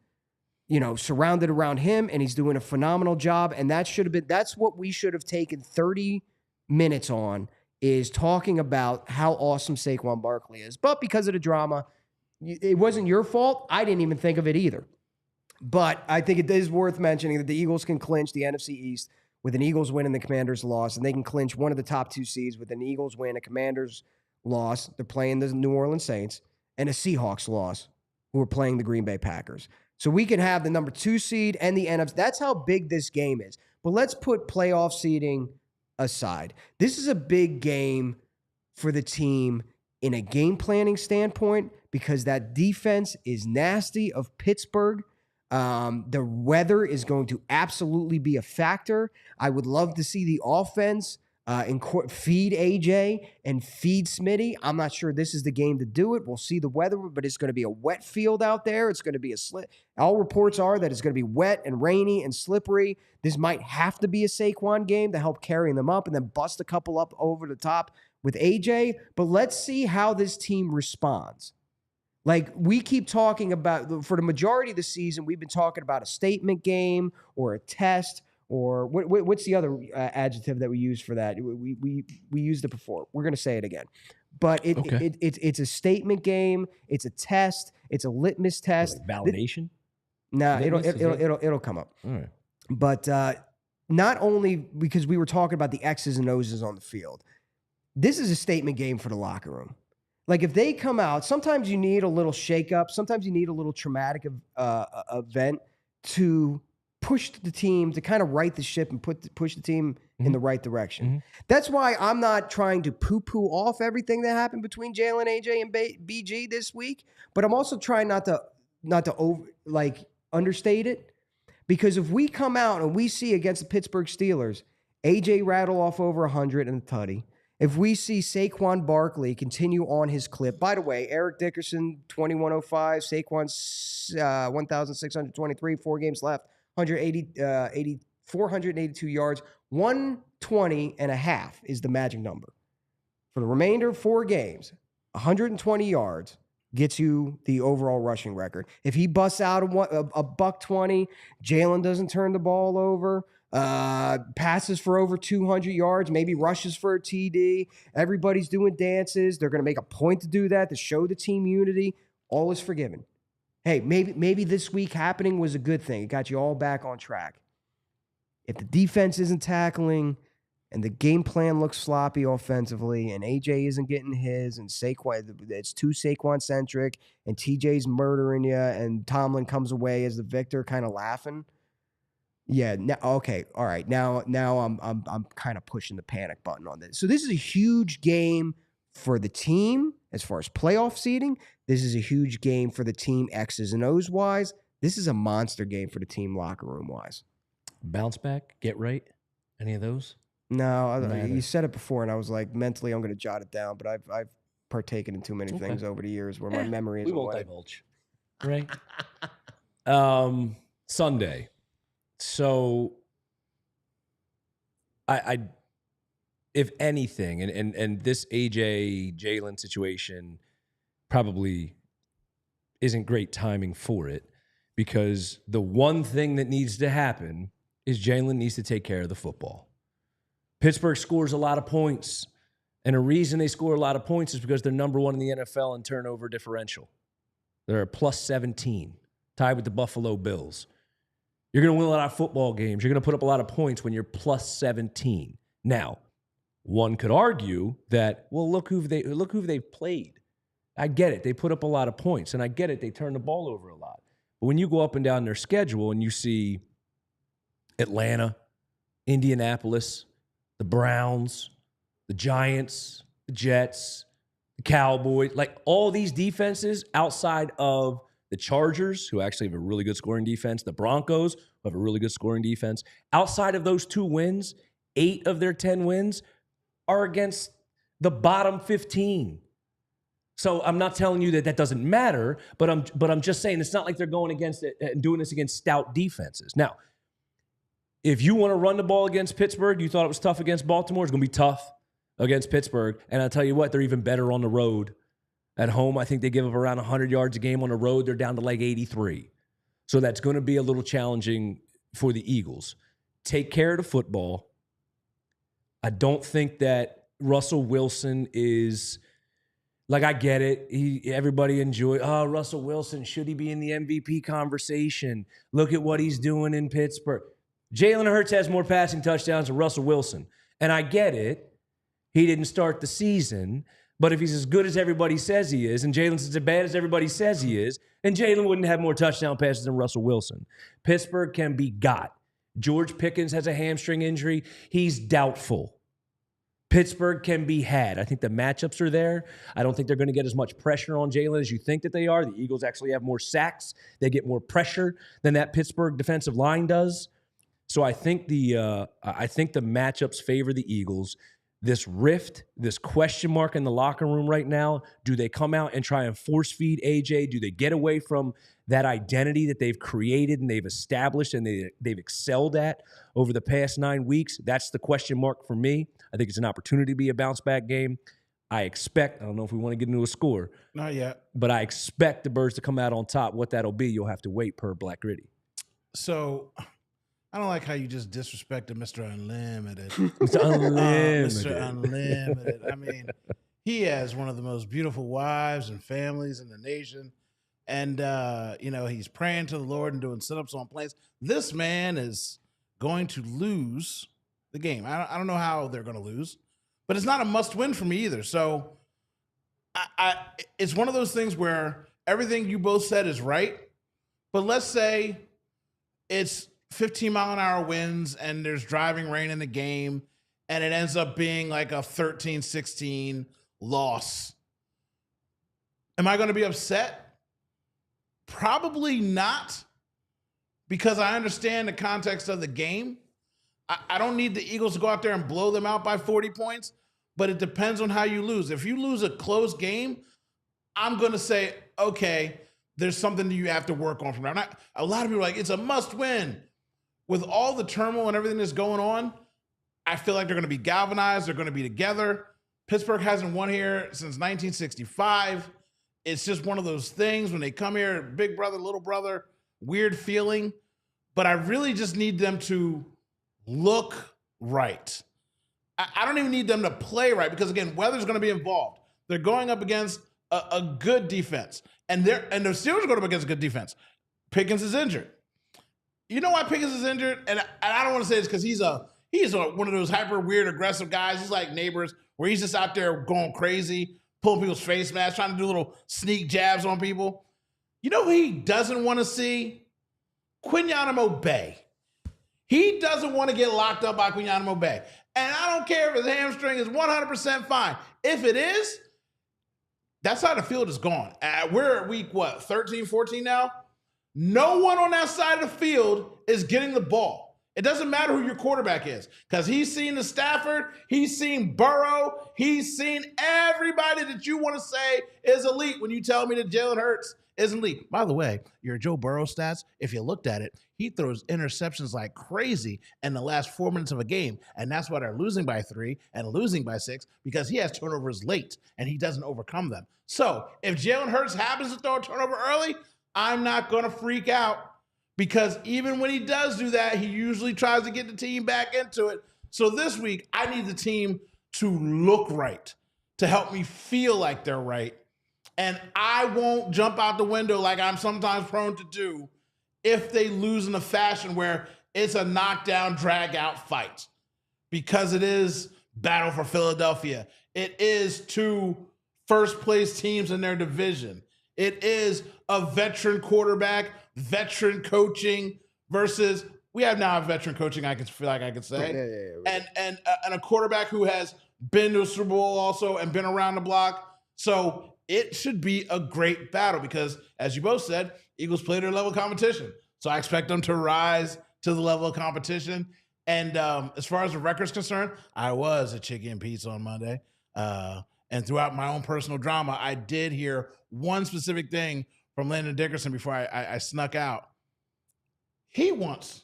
surrounded around him, and he's doing a phenomenal job. And that's what we should have taken 30 minutes on, is talking about how awesome Saquon Barkley is. But because of the drama, it wasn't your fault. I didn't even think of it either. But I think it is worth mentioning that the Eagles can clinch the NFC East with an Eagles win and the Commanders loss, and they can clinch one of the top 2 seeds with an Eagles win, a Commanders loss. They're playing the New Orleans Saints, and a Seahawks loss, who are playing the Green Bay Packers. So we can have the number 2 seed and the NFC. That's how big this game is. But let's put playoff seeding aside. This is a big game for the team in a game planning standpoint because that defense is nasty of Pittsburgh. The weather is going to absolutely be a factor. I would love to see the offense feed AJ and feed Smitty. I'm not sure this is the game to do it. We'll see the weather, but it's going to be a wet field out there. It's going to be a slip. All reports are that it's going to be wet and rainy and slippery. This might have to be a Saquon game to help carry them up and then bust a couple up over the top with AJ. But let's see how this team responds. Like we keep talking about, for the majority of the season, we've been talking about a statement game or a test or what's the other adjective that we use for that? We used it before. We're going to say it again. But it's a statement game. It's a test. It's a litmus test. Like validation? Nah, it'll come up. All right. But not only because we were talking about the X's and O's on the field, this is a statement game for the locker room. Like if they come out, sometimes you need a little shakeup. Sometimes you need a little traumatic event to push the team, to kind of right the ship and push the team in the right direction. Mm-hmm. That's why I'm not trying to poo-poo off everything that happened between Jalen, AJ, and BG this week, but I'm also trying not to understate it. Because if we come out and we see against the Pittsburgh Steelers, AJ rattle off over 100 and a tutty. If we see Saquon Barkley continue on his clip, by the way, Eric Dickerson, 2105, Saquon's 1,623, 4 games left, 482 yards, 120 and a half is the magic number. For the remainder of 4 games, 120 yards gets you the overall rushing record. If he busts out a $120, Jalen doesn't turn the ball over, passes for over 200 yards, maybe rushes for a TD. Everybody's doing dances. They're going to make a point to do that to show the team unity. All is forgiven. Hey, maybe this week happening was a good thing. It got you all back on track. If the defense isn't tackling and the game plan looks sloppy offensively and AJ isn't getting his and Saquon, it's too Saquon-centric and TJ's murdering you and Tomlin comes away as the victor kind of laughing. Yeah. Okay. All right. Now I'm kind of pushing the panic button on this. So this is a huge game for the team as far as playoff seeding. This is a huge game for the team X's and O's wise. This is a monster game for the team locker room wise. Bounce back, get right. Any of those? No, you said it before, and I was like, mentally, I'm going to jot it down. But I've partaken in too many things over the years where my memory is. We won't divulge, right? Sunday. So, I, if anything, and this AJ Jalen situation probably isn't great timing for it, because the one thing that needs to happen is Jalen needs to take care of the football. Pittsburgh scores a lot of points, and a reason they score a lot of points is because they're number 1 in the NFL in turnover differential. They're a plus 17, tied with the Buffalo Bills. You're going to win a lot of football games. You're going to put up a lot of points when you're plus 17. Now, one could argue that, well, look who they've played. I get it. They put up a lot of points, and I get it. They turn the ball over a lot. But when you go up and down their schedule and you see Atlanta, Indianapolis, the Browns, the Giants, the Jets, the Cowboys, like all these defenses outside of the Chargers, who actually have a really good scoring defense, the Broncos, who have a really good scoring defense. Outside of those 2 wins, 8 of their 10 wins are against the bottom 15. So I'm not telling you that doesn't matter, but I'm just saying it's not like they're going against it and doing this against stout defenses. Now, if you want to run the ball against Pittsburgh, you thought it was tough against Baltimore, it's going to be tough against Pittsburgh. And I'll tell you what, they're even better on the road. At home, I think they give up around 100 yards a game. On the road, they're down to like 83. So that's going to be a little challenging for the Eagles. Take care of the football. I don't think that Russell Wilson is, like, I get it. Everybody enjoy, Russell Wilson, should he be in the MVP conversation? Look at what he's doing in Pittsburgh. Jalen Hurts has more passing touchdowns than Russell Wilson. And I get it. He didn't start the season. But if he's as good as everybody says he is, and Jalen's as bad as everybody says he is, then Jalen wouldn't have more touchdown passes than Russell Wilson. Pittsburgh can be got. George Pickens has a hamstring injury. He's doubtful. Pittsburgh can be had. I think the matchups are there. I don't think they're going to get as much pressure on Jalen as you think that they are. The Eagles actually have more sacks. They get more pressure than that Pittsburgh defensive line does. So I think the matchups favor the Eagles. This rift, this question mark in the locker room right now, do they come out and try and force feed AJ? Do they get away from that identity that they've created and they've established and they've excelled at over the past 9 weeks? That's the question mark for me. I think it's an opportunity to be a bounce-back game. I don't know if we want to get into a score. Not yet. But I expect the Birds to come out on top. What that'll be, you'll have to wait per Black Gritty. So I don't like how you just disrespected Mr. Unlimited. Mr. Unlimited. Mr. Unlimited. I mean, he has one of the most beautiful wives and families in the nation. And, he's praying to the Lord and doing sit-ups on planes. This man is going to lose the game. I don't know how they're going to lose, but it's not a must-win for me either. So it's one of those things where everything you both said is right, but let's say it's 15-mile-an-hour winds and there's driving rain in the game and it ends up being like a 13-16 loss. Am I going to be upset? Probably not, because I understand the context of the game. I don't need the Eagles to go out there and blow them out by 40 points, but it depends on how you lose. If you lose a close game, I'm going to say, okay, there's something that you have to work on from there. A lot of people are like, it's a must win. With all the turmoil and everything that's going on, I feel like they're going to be galvanized. They're going to be together. Pittsburgh hasn't won here since 1965. It's just one of those things when they come here, big brother, little brother, weird feeling. But I really just need them to look right. I don't even need them to play right because, again, weather's going to be involved. They're going up against a good defense. And the Steelers are going up against a good defense. Pickens is injured. You know why Pickens is injured? And I don't want to say this because he's one of those hyper weird aggressive guys. He's like Neighbors, where he's just out there going crazy, pulling people's face masks, trying to do little sneak jabs on people. You know who he doesn't want to see? Quinyanimo Bay. He doesn't want to get locked up by Quinyanimo Bay. And I don't care if his hamstring is 100% fine. If it is, that side of the field is gone. We're at week, 13, 14 now? No one on that side of the field is getting the ball. It doesn't matter who your quarterback is because he's seen the Stafford, he's seen Burrow, he's seen everybody that you want to say is elite when you tell me that Jalen Hurts isn't elite. By the way, your Joe Burrow stats, if you looked at it, he throws interceptions like crazy in the last 4 minutes of a game, and that's why they're losing by 3 and losing by 6 because he has turnovers late and he doesn't overcome them. So if Jalen Hurts happens to throw a turnover early, I'm not going to freak out because even when he does do that, he usually tries to get the team back into it. So this week, I need the team to look right, to help me feel like they're right. And I won't jump out the window like I'm sometimes prone to do if they lose in a fashion where it's a knockdown, drag-out fight. Because it is battle for Philadelphia. It is 2 first-place teams in their division. It is a veteran quarterback, veteran coaching versus we have now a veteran coaching. I feel like I could say, and a quarterback who has been to a Super Bowl also and been around the block. So it should be a great battle because, as you both said, Eagles play their level of competition. So I expect them to rise to the level of competition. And as far as the record's concerned, I was a chicken pizza on Monday. And throughout my own personal drama, I did hear one specific thing from Landon Dickerson before I snuck out. He wants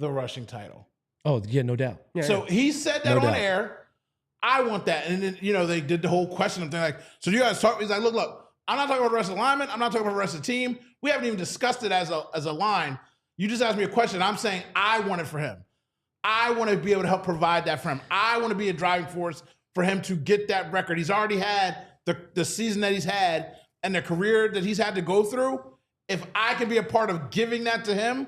the rushing title. Oh, yeah, no doubt. Yeah, so he said that on air. I want that. And then, they did the whole question thing like, so you guys talk? He's like, look, I'm not talking about the rest of the linemen. I'm not talking about the rest of the team. We haven't even discussed it as a line. You just asked me a question. I'm saying I want it for him. I want to be able to help provide that for him. I want to be a driving force for him to get that record. He's already had the season that he's had and the career that he's had to go through. If I can be a part of giving that to him,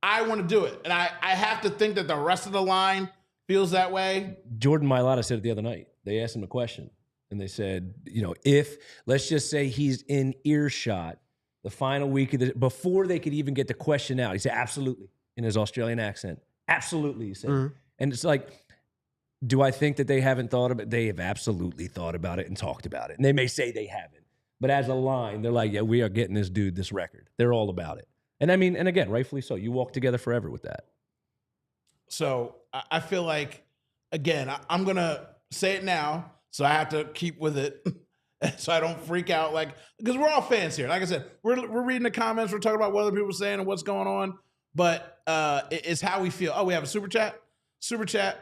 I want to do it. And I have to think that the rest of the line feels that way. Jordan Mailata said it the other night. They asked him a question, and they said, if, let's just say he's in earshot the final week of before they could even get the question out, he said, absolutely, in his Australian accent. Absolutely, he said. Mm-hmm. And it's like, do I think that they haven't thought about it? They have absolutely thought about it and talked about it. And they may say they haven't. But as a line, they're like, yeah, we are getting this dude this record. They're all about it. And I mean, and again, rightfully so. You walk together forever with that. So I feel like, again, I'm going to say it now, so I have to keep with it so I don't freak out. Because we're all fans here. Like I said, we're reading the comments. We're talking about what other people are saying and what's going on. But it's how we feel. Oh, we have a super chat? Super chat.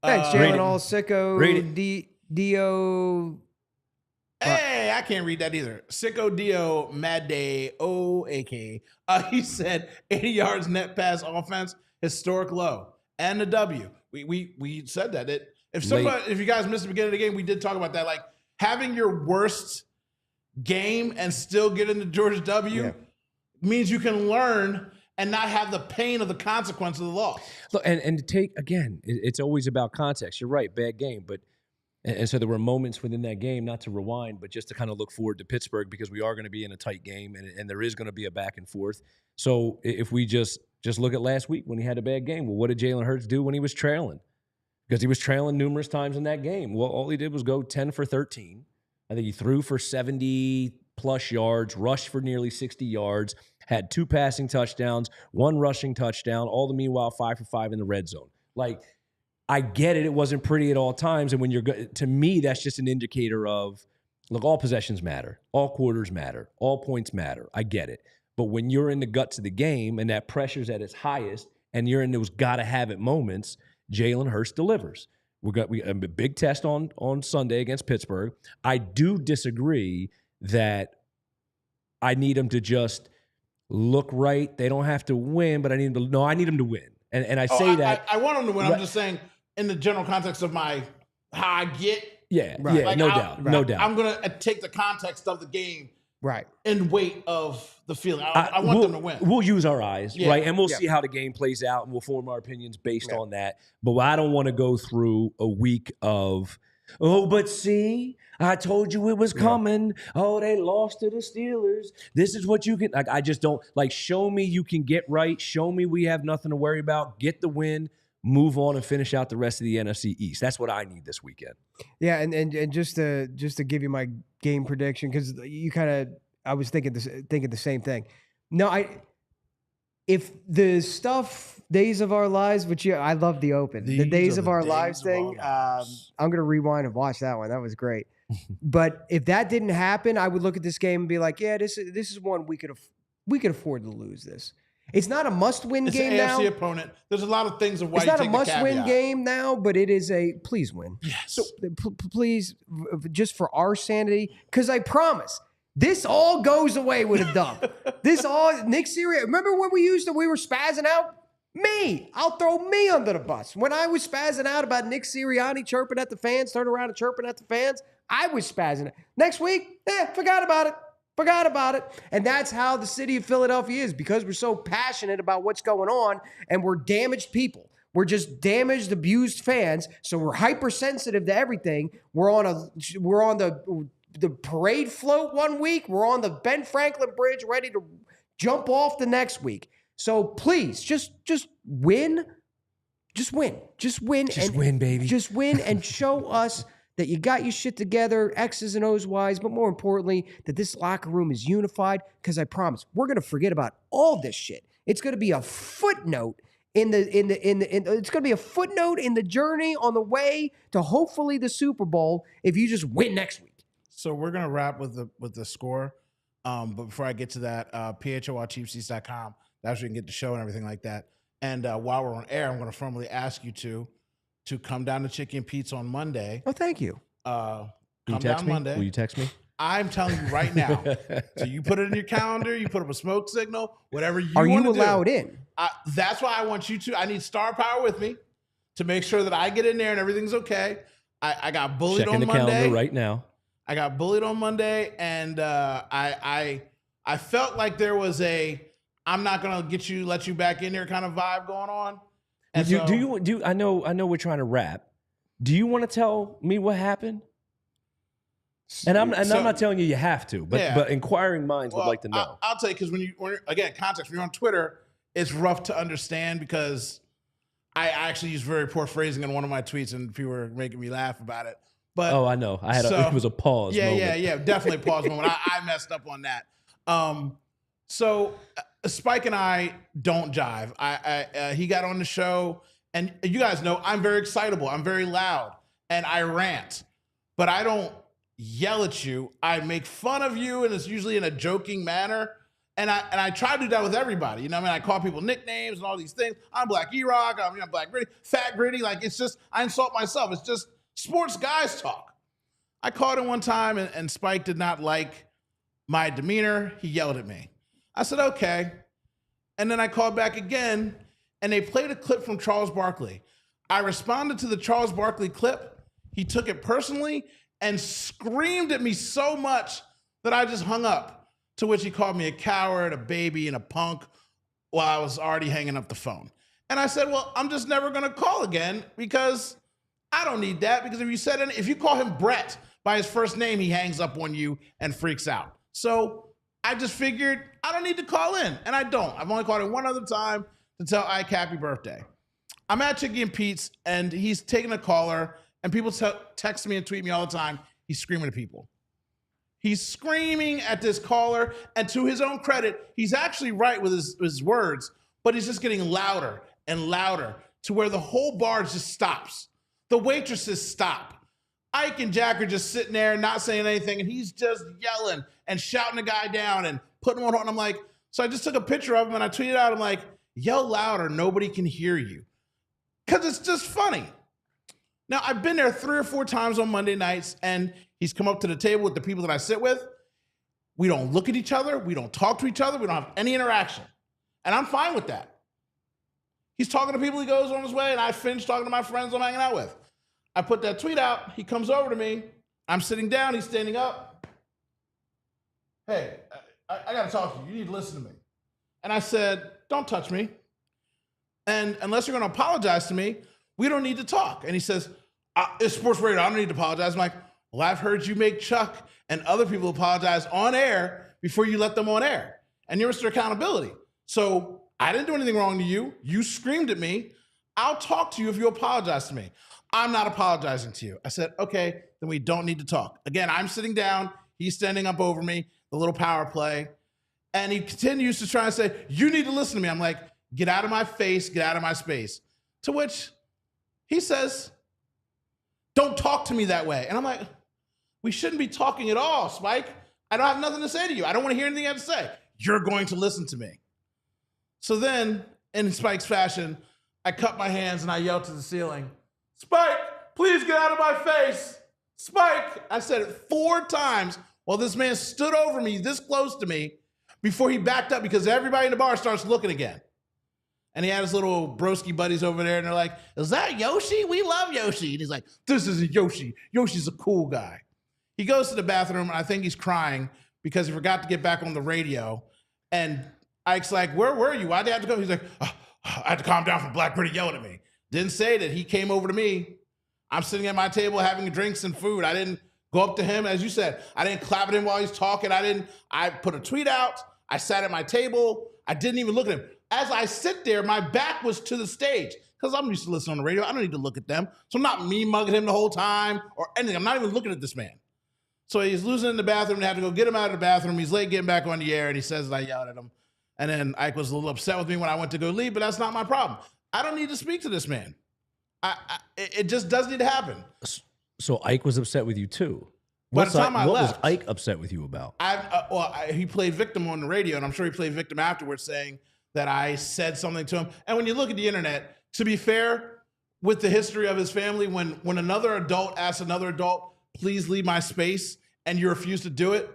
Thanks, Jalen. All sicko Dio. Hey, I can't read that either. Sicko Dio Mad Day O.A.K. He said 80 yards net pass offense, historic low. And the W. We said that. If you guys missed the beginning of the game, we did talk about that. Like, having your worst game and still getting the George W means you can learn and not have the pain of the consequence of the loss. Look, and to take, again, it's always about context. You're right, bad game. And so there were moments within that game, not to rewind, but just to kind of look forward to Pittsburgh, because we are going to be in a tight game and there is going to be a back and forth. So if we just look at last week when he had a bad game, well, what did Jalen Hurts do when he was trailing? Because he was trailing numerous times in that game. Well, all he did was go 10 for 13. I think he threw for 70-plus yards, rushed for nearly 60 yards, had 2 passing touchdowns, 1 rushing touchdown, all the meanwhile 5 for 5 in the red zone. Like, I get it. It wasn't pretty at all times. And when to me, that's just an indicator of, look, all possessions matter. All quarters matter. All points matter. I get it. But when you're in the guts of the game and that pressure's at its highest and you're in those gotta-have-it moments, Jalen Hurts delivers. We got a big test on Sunday against Pittsburgh. I do disagree that I need him to just look right. They don't have to win, but I need him to win. And I say that. I want him to win. Right. I'm just saying in the general context of how I get. Yeah, right. Yeah, like no doubt. I'm going to take the context of the game. Right. In weight of the feeling. I want them to win. We'll use our eyes, right? And we'll see how the game plays out, and we'll form our opinions based on that. But I don't want to go through a week of, but see, I told you it was coming. Oh, they lost to the Steelers. This is what you can, I just don't, show me you can get right. Show me we have nothing to worry about. Get the win. Move on and finish out the rest of the NFC East. That's what I need this weekend. Yeah, and just to give you my game prediction, because I was thinking the same thing. No, if the stuff Days of Our Lives, which I love the open, the Days of Our Lives thing. I'm gonna rewind and watch that one. That was great. But if that didn't happen, I would look at this game and be like, yeah, this is one we could afford to lose this. It's not a must-win game now. It's an AFC opponent. There's a lot of things of why it's not a must-win game now, but it is a please win. Yes. So please, just for our sanity, because I promise this all goes away with a dub. Nick Sirianni. Remember when we were spazzing out? I'll throw me under the bus. When I was spazzing out about Nick Sirianni chirping at the fans, turning around and chirping at the fans, I was spazzing out. Next week, forgot about it. Forgot about it. And that's how the city of Philadelphia is, because we're so passionate about what's going on and we're damaged people. We're just damaged, abused fans. So we're hypersensitive to everything. We're on the parade float one week. We're on the Ben Franklin Bridge ready to jump off the next week. So please, just win. Just win. Just win. Just win, baby. Just win and show us that you got your shit together, X's and O's wise, but more importantly, that this locker room is unified, because I promise we're going to forget about all this shit. It's going to be a footnote it's going to be a footnote in the journey on the way to hopefully the Super Bowl if you just win next week. So we're going to wrap with the score. But before I get to that, PHLYCheapseats.com, that's where you can get the show and everything like that. And while we're on air, I'm going to formally ask you to come down to Chicken Pete's on Monday. Oh, thank you. Will you text me? I'm telling you right now. So you put it in your calendar, you put up a smoke signal, whatever you want to do. Are you allowed in? That's why I want you to. I need star power with me to make sure that I get in there and everything's okay. I got bullied on Monday. Checking the calendar right now. I got bullied on Monday, and I felt like there was a I'm not gonna let you back in there kind of vibe going on. And I know we're trying to wrap. Do you want to tell me what happened? And I'm not telling you have to, but inquiring minds would like to know. I'll tell you, because again, context, when you're on Twitter, it's rough to understand because I actually used very poor phrasing in one of my tweets and people were making me laugh about it. But I know. It was a pause moment. Yeah, definitely a pause moment. I messed up on that. So Spike and I don't jive. He got on the show, and you guys know I'm very excitable. I'm very loud, and I rant, but I don't yell at you. I make fun of you, and it's usually in a joking manner. And I try to do that with everybody. You know what I mean? I call people nicknames and all these things. I'm Black E-Rock. I'm Black Gritty, Fat Gritty. Like, it's just, I insult myself. It's just sports guys talk. I called him one time, and Spike did not like my demeanor. He yelled at me. I said, okay. And then I called back again, and they played a clip from Charles Barkley. I responded to the Charles Barkley clip. He took it personally and screamed at me so much that I just hung up. To which he called me a coward, a baby, and a punk while I was already hanging up the phone. And I said, well, I'm just never going to call again because I don't need that. Because if you call him Brett by his first name, he hangs up on you and freaks out. So I just figured I don't need to call in, and I don't. I've only called in one other time to tell Ike happy birthday. I'm at Chicky and Pete's, and he's taking a caller, and people text me and tweet me all the time. He's screaming at people. He's screaming at this caller, and to his own credit, he's actually right with his words, but he's just getting louder and louder to where the whole bar just stops. The waitresses stop. Ike and Jack are just sitting there not saying anything, and he's just yelling and shouting the guy down and putting him on. And I'm like, so I just took a picture of him and I tweeted out, I'm like, yell louder, nobody can hear you. Because it's just funny. Now, I've been there 3 or 4 times on Monday nights, and he's come up to the table with the people that I sit with. We don't look at each other. We don't talk to each other. We don't have any interaction. And I'm fine with that. He's talking to people. He goes on his way, and I finish talking to my friends I'm hanging out with. I put that tweet out. He comes over to me. I'm sitting down. He's standing up. Hey, I got to talk to you. You need to listen to me. And I said, don't touch me. And unless you're going to apologize to me, we don't need to talk. And he says, it's sports radio. I don't need to apologize. I'm like, well, I've heard you make Chuck and other people apologize on air before you let them on air. And you're Mr. Accountability. So I didn't do anything wrong to you. You screamed at me. I'll talk to you if you apologize to me. I'm not apologizing to you. I said, okay, then we don't need to talk. Again, I'm sitting down. He's standing up over me, the little power play. And he continues to try and say, you need to listen to me. I'm like, get out of my face, get out of my space. To which he says, don't talk to me that way. And I'm like, we shouldn't be talking at all, Spike. I don't have nothing to say to you. I don't want to hear anything you have to say. You're going to listen to me. So then, in Spike's fashion, I cut my hands and I yelled to the ceiling, Spike, please get out of my face. Spike. I said it 4 times while this man stood over me this close to me before he backed up because everybody in the bar starts looking again. And he had his little broski buddies over there, and they're like, is that Yoshi? We love Yoshi. And he's like, this isn't Yoshi. Yoshi's a cool guy. He goes to the bathroom, and I think he's crying because he forgot to get back on the radio. And Ike's like, where were you? Why'd they have to go? He's like, I had to calm down from Black Gritty yelling at me. Didn't say that. He came over to me. I'm sitting at my table having drinks and food. I didn't go up to him. As you said, I didn't clap at him while he's talking. I put a tweet out. I sat at my table. I didn't even look at him. As I sit there, my back was to the stage because I'm used to listening on the radio. I don't need to look at them. So I'm not me mugging him the whole time or anything. I'm not even looking at this man. So he's losing in the bathroom. They have to go get him out of the bathroom. He's late getting back on the air, and he says that I yelled at him. And then Ike was a little upset with me when I went to go leave, but that's not my problem. I don't need to speak to this man. It just doesn't need to happen. So Ike was upset with you too. By the time I what left, was Ike upset with you about? He played victim on the radio, and I'm sure he played victim afterwards, saying that I said something to him. And when you look at the internet, to be fair, with the history of his family, when another adult asks another adult, please leave my space, and you refuse to do it,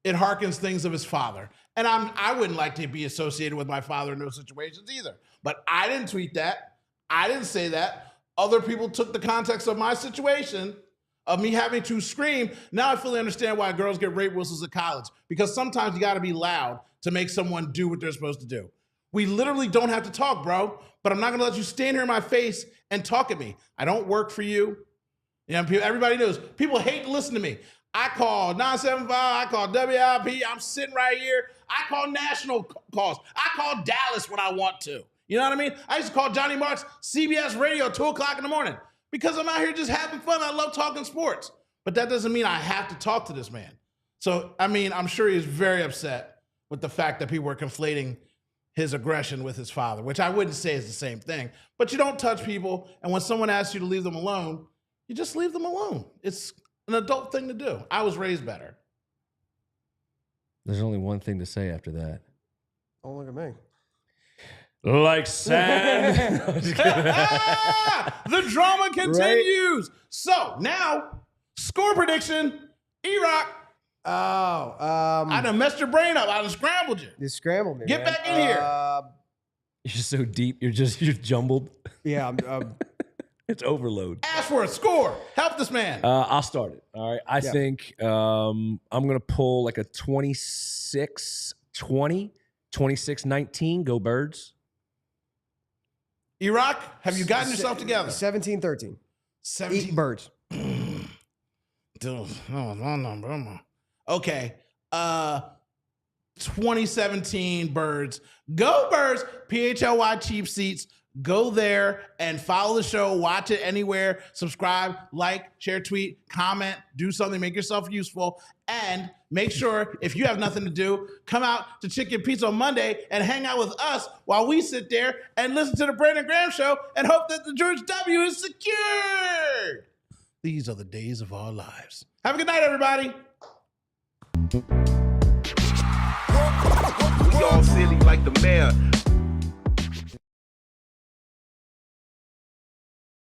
it harkens things of his father. And I wouldn't like to be associated with my father in those situations either. But I didn't tweet that. I didn't say that. Other people took the context of my situation of me having to scream. Now I fully understand why girls get rape whistles at college, because sometimes you got to be loud to make someone do what they're supposed to do. We literally don't have to talk, bro, but I'm not going to let you stand here in my face and talk at me. I don't work for you. You know, everybody knows. People hate to listen to me. I call 975, I call WIP, I'm sitting right here. I call national calls. I call Dallas when I want to. You know what I mean? I used to call Johnny Marks CBS Radio 2 o'clock in the morning because I'm out here just having fun. I love talking sports. But that doesn't mean I have to talk to this man. So, I mean, I'm sure he's very upset with the fact that people are conflating his aggression with his father, which I wouldn't say is the same thing. But you don't touch people, and when someone asks you to leave them alone, you just leave them alone. It's an adult thing to do. I was raised better. There's only one thing to say after that. Oh, look at me. Like sand. The drama continues. Right. So now, score prediction. E-Rock. I done messed your brain up. I done scrambled you. You scrambled me. Get back in here. You're so deep. You're jumbled. Yeah, I'm it's overload. Ask for a score. Help this man. I'll start it. All right. I think I'm going to pull like a 26-20, 26-19. Go Birds. E-Rock, have you gotten yourself together? 17-13. 17 Birds. Dude, no. Okay. 2017 Birds. Go Birds. PHLY cheap seats. Go there and follow the show. Watch it anywhere. Subscribe, like, share, tweet, comment, do something, make yourself useful. And make sure, if you have nothing to do, come out to Chicken Pizza on Monday and hang out with us while we sit there and listen to the Brandon Graham Show and hope that the George W is secured. These are the days of our lives. Have a good night, everybody. We all silly like the mayor.